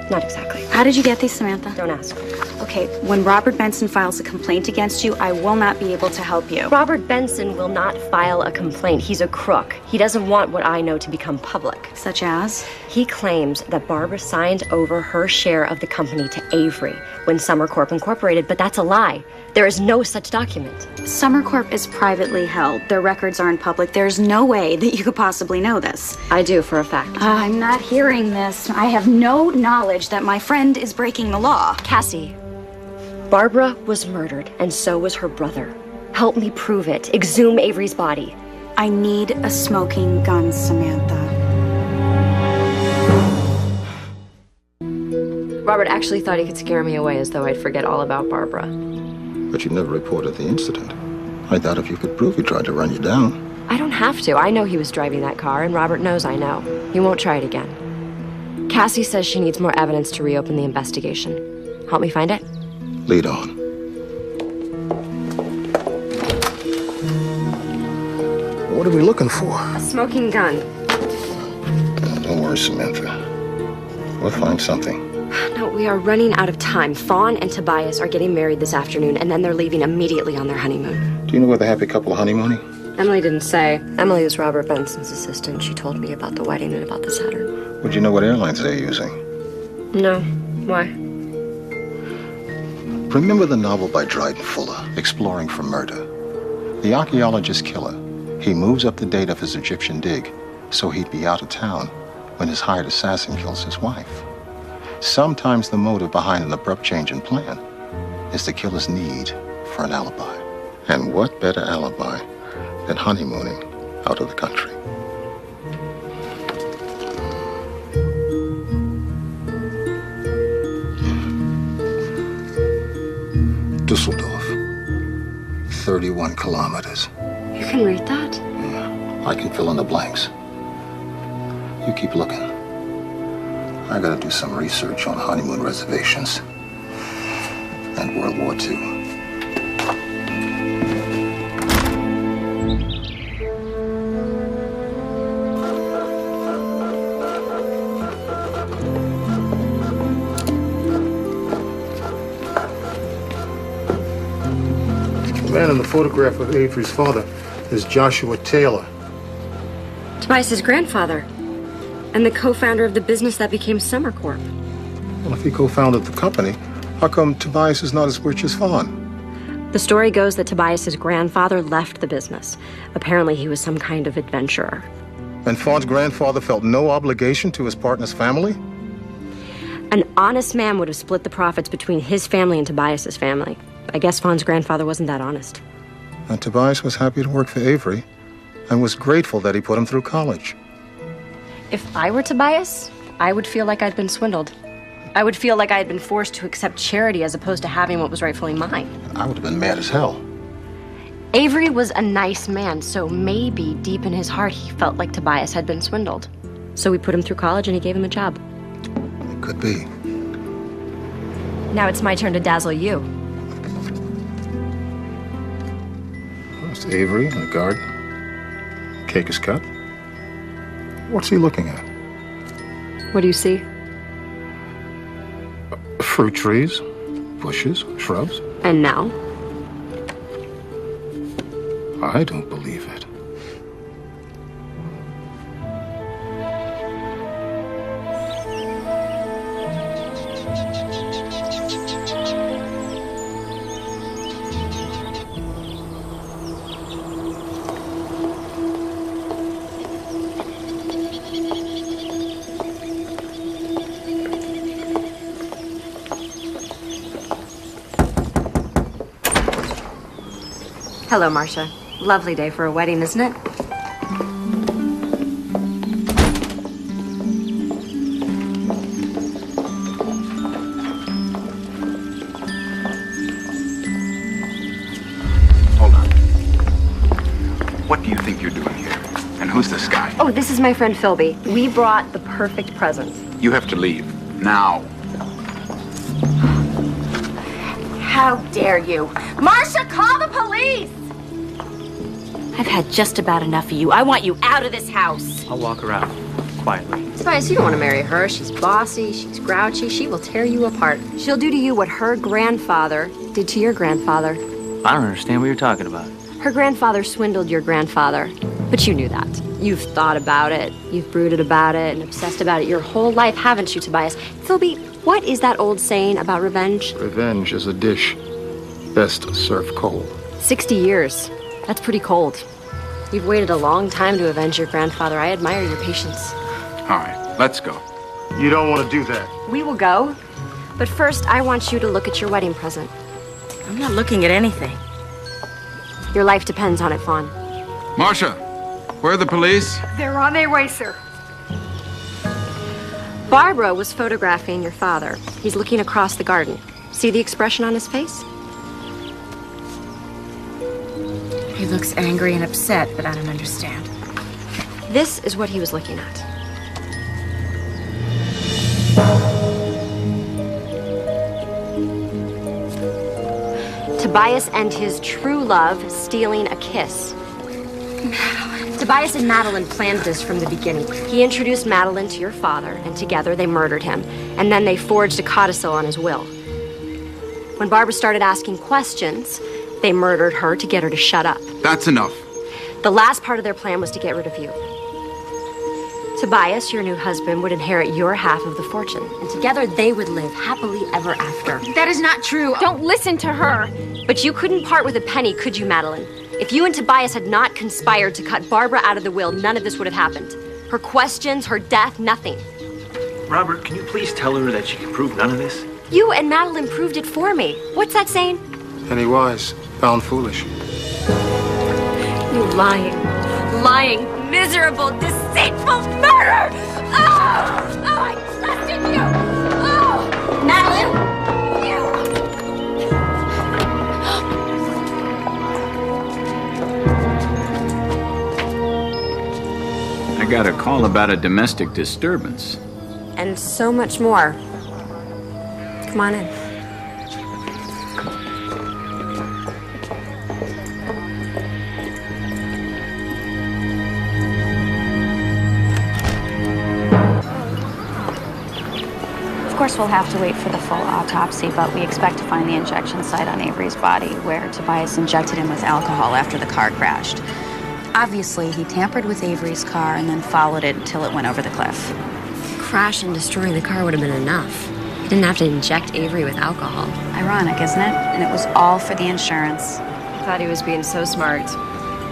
Not exactly. How did you get these, Samantha? Don't ask. Okay, when Robert Benson files a complaint against you, I will not be able to help you. Robert Benson will not file a complaint. He's a crook. He doesn't want what I know to become public. Such as? He claims that Barbara signed over her share of the company to Avery when Summer Corp Incorporated, but that's a lie. There is no such document. Summer Corp is privately held. Their records aren't public. There's no way that you could possibly know this. I do, for a fact. I'm not hearing this. I have no knowledge that my friend is breaking the law. Cassie, Barbara was murdered, and so was her brother. Help me prove it. Exhume Avery's body. I need a smoking gun, Samantha. Robert actually thought he could scare me away as though I'd forget all about Barbara. But you never reported the incident. I thought if you could prove he tried to run you down. I don't have to. I know he was driving that car, and Robert knows I know. He won't try it again. Cassie says she needs more evidence to reopen the investigation. Help me find it? Lead on. What are we looking for? A smoking gun. Don't worry, Samantha. We'll find something. No, we are running out of time. Fawn and Tobias are getting married this afternoon, and then they're leaving immediately on their honeymoon. Do you know where the happy couple are honeymooning? Emily didn't say. Emily was Robert Benson's assistant. She told me about the wedding and about the Saturn. Would you know what airlines they're using? No. Why? Remember the novel by Dryden Fuller, Exploring for Murder? The archaeologist killer. He moves up the date of his Egyptian dig, so he'd be out of town when his hired assassin kills his wife. Sometimes the motive behind an abrupt change in plan is the killer's need for an alibi. And what better alibi than honeymooning out of the country? Dusseldorf, 31 kilometers. You can read that? Yeah, I can fill in the blanks. You keep looking. I gotta do some research on honeymoon reservations and World War II. The man in the photograph of Avery's father is Joshua Taylor. Tobias's grandfather, and the co-founder of the business that became Summer Corp. Well, if he co-founded the company, how come Tobias is not as rich as Fawn? The story goes that Tobias's grandfather left the business. Apparently he was some kind of adventurer. And Fawn's grandfather felt no obligation to his partner's family? An honest man would have split the profits between his family and Tobias's family. I guess Fawn's grandfather wasn't that honest. And Tobias was happy to work for Avery and was grateful that he put him through college. If I were Tobias, I would feel like I'd been swindled. I would feel like I had been forced to accept charity as opposed to having what was rightfully mine. I would have been mad as hell. Avery was a nice man, so maybe deep in his heart he felt like Tobias had been swindled. So we put him through college and he gave him a job. It could be. Now it's my turn to dazzle you. It's Avery in the garden. Cake is cut. What's he looking at? What do you see? Fruit trees, bushes, shrubs. And now? I don't believe it. Hello, Marcia. Lovely day for a wedding, isn't it? Hold on. What do you think you're doing here? And who's this guy? Oh, this is my friend Philby. We brought the perfect present. You have to leave. Now. How dare you? Marcia, call the police! I've had just about enough of you. I want you out of this house. I'll walk her out quietly. Tobias, you don't want to marry her. She's bossy, she's grouchy, she will tear you apart. She'll do to you what her grandfather did to your grandfather. I don't understand what you're talking about. Her grandfather swindled your grandfather, but you knew that. You've thought about it, you've brooded about it, and obsessed about it your whole life, haven't you, Tobias? Philby, what is that old saying about revenge? Revenge is a dish best served cold. 60 years. That's pretty cold. You've waited a long time to avenge your grandfather. I admire your patience. All right, let's go. You don't want to do that. We will go, but first I want you to look at your wedding present. I'm not looking at anything. Your life depends on it, Fawn. Marcia, where are the police? They're on their way, sir. Barbara was photographing your father. He's looking across the garden. See the expression on his face? He looks angry and upset, but I don't understand. This is what he was looking at. Tobias and his true love stealing a kiss. Madeline. Tobias and Madeline planned this from the beginning. He introduced Madeline to your father, and together they murdered him. And then they forged a codicil on his will. When Barbara started asking questions, they murdered her to get her to shut up. That's enough. The last part of their plan was to get rid of you. Tobias, your new husband, would inherit your half of the fortune, and together they would live happily ever after. That is not true. Don't listen to her. But you couldn't part with a penny, could you, Madeline? If you and Tobias had not conspired to cut Barbara out of the will, none of this would have happened. Her questions, her death, nothing. Robert, can you please tell her that she can prove none of this? You and Madeline proved it for me. What's that saying? Penny wise, pound foolish. You lying, miserable, deceitful murderer! Oh, I trusted you! Oh, Madeline! I got a call about a domestic disturbance. And so much more. Come on in. Of course, we'll have to wait for the full autopsy, but we expect to find the injection site on Avery's body, where Tobias injected him with alcohol after the car crashed. Obviously, he tampered with Avery's car and then followed it until it went over the cliff. Crash and destroying the car would have been enough. He didn't have to inject Avery with alcohol. Ironic, isn't it? And it was all for the insurance. I thought he was being so smart.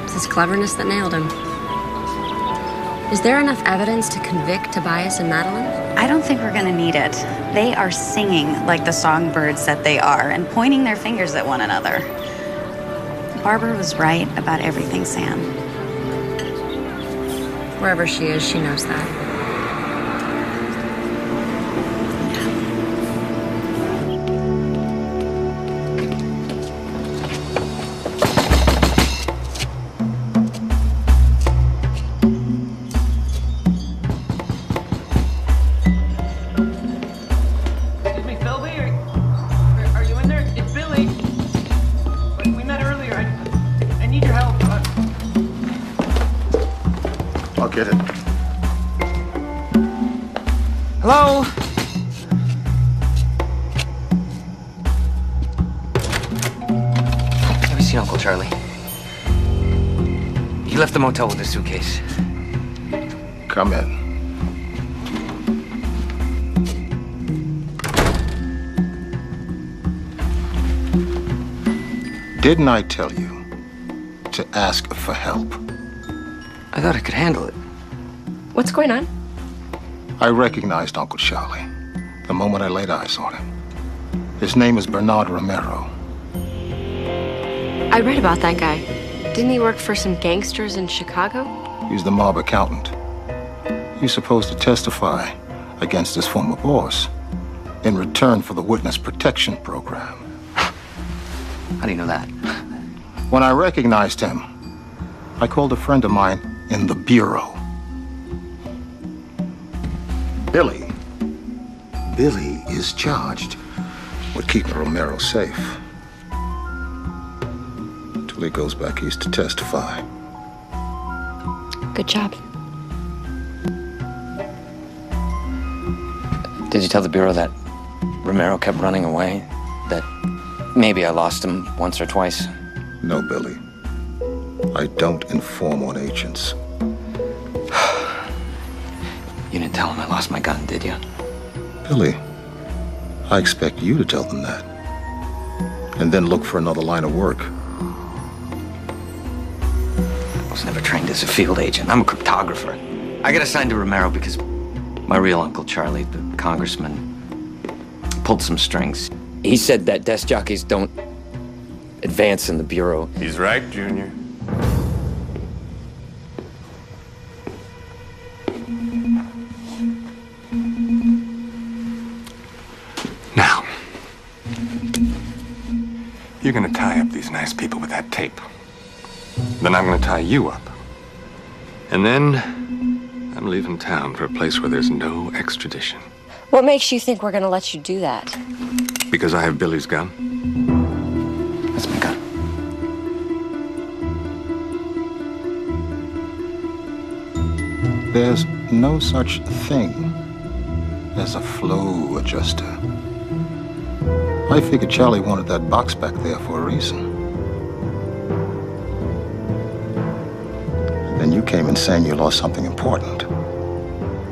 It's his cleverness that nailed him. Is there enough evidence to convict Tobias and Madeline? I don't think we're gonna need it. They are singing like the songbirds that they are and pointing their fingers at one another. Barbara was right about everything, Sam. Wherever she is, she knows that. Get it. Hello? Have you seen Uncle Charlie? He left the motel with his suitcase. Come in. Didn't I tell you to ask for help? I thought I could handle it. What's going on? I recognized Uncle Charlie the moment I laid eyes on him. His name is Bernard Romero. I read about that guy. Didn't he work for some gangsters in Chicago? He's the mob accountant. He's supposed to testify against his former boss in return for the witness protection program. How do you know that? When I recognized him, I called a friend of mine in the bureau. Billy. Billy is charged with keeping Romero safe till he goes back east to testify. Good job. Did you tell the Bureau that Romero kept running away? That maybe I lost him once or twice? No, Billy. I don't inform on agents. You didn't tell him I lost my gun, did you? Billy, I expect you to tell them that. And then look for another line of work. I was never trained as a field agent. I'm a cryptographer. I got assigned to Romero because my real Uncle Charlie, the congressman, pulled some strings. He said that desk jockeys don't advance in the Bureau. He's right, Junior. Now, you're gonna tie up these nice people with that tape. Then I'm gonna tie you up. And then I'm leaving town for a place where there's no extradition. What makes you think we're gonna let you do that? Because I have Billy's gun. That's my gun. There's no such thing as a flow adjuster. I figured Charlie wanted that box back there for a reason. Then you came in saying you lost something important.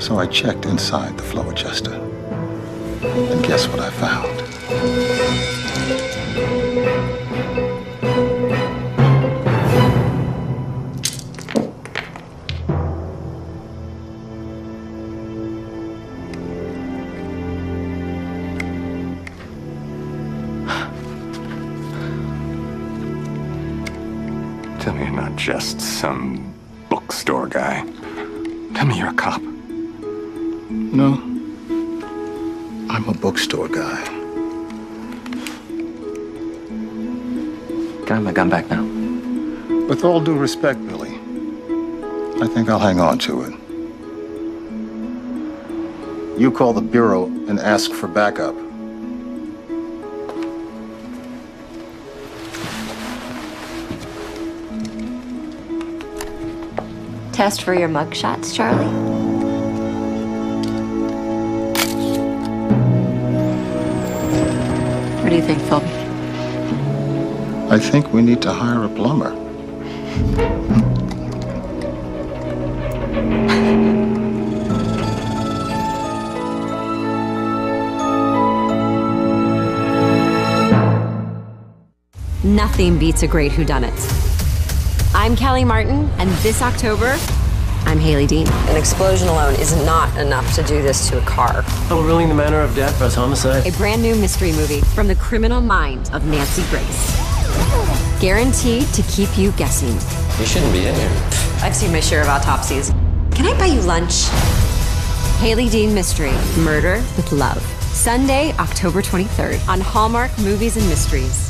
So I checked inside the flow adjuster. And guess what I found? just some bookstore guy. Tell me you're a cop. No. I'm a bookstore guy. Can I have my gun back now? With all due respect, Billy, I think I'll hang on to it. You call the Bureau and ask for backup. Test for your mugshots, Charlie? What do you think, Phil? I think we need to hire a plumber. Nothing beats a great whodunit. I'm Kelly Martin, and this October, I'm Haley Dean. An explosion alone is not enough to do this to a car. Overruling the manner of death as homicide. A brand new mystery movie from the criminal mind of Nancy Grace. Guaranteed to keep you guessing. You shouldn't be in here. I've seen my share of autopsies. Can I buy you lunch? Haley Dean Mystery, Murder with Love. Sunday, October 23rd on Hallmark Movies and Mysteries.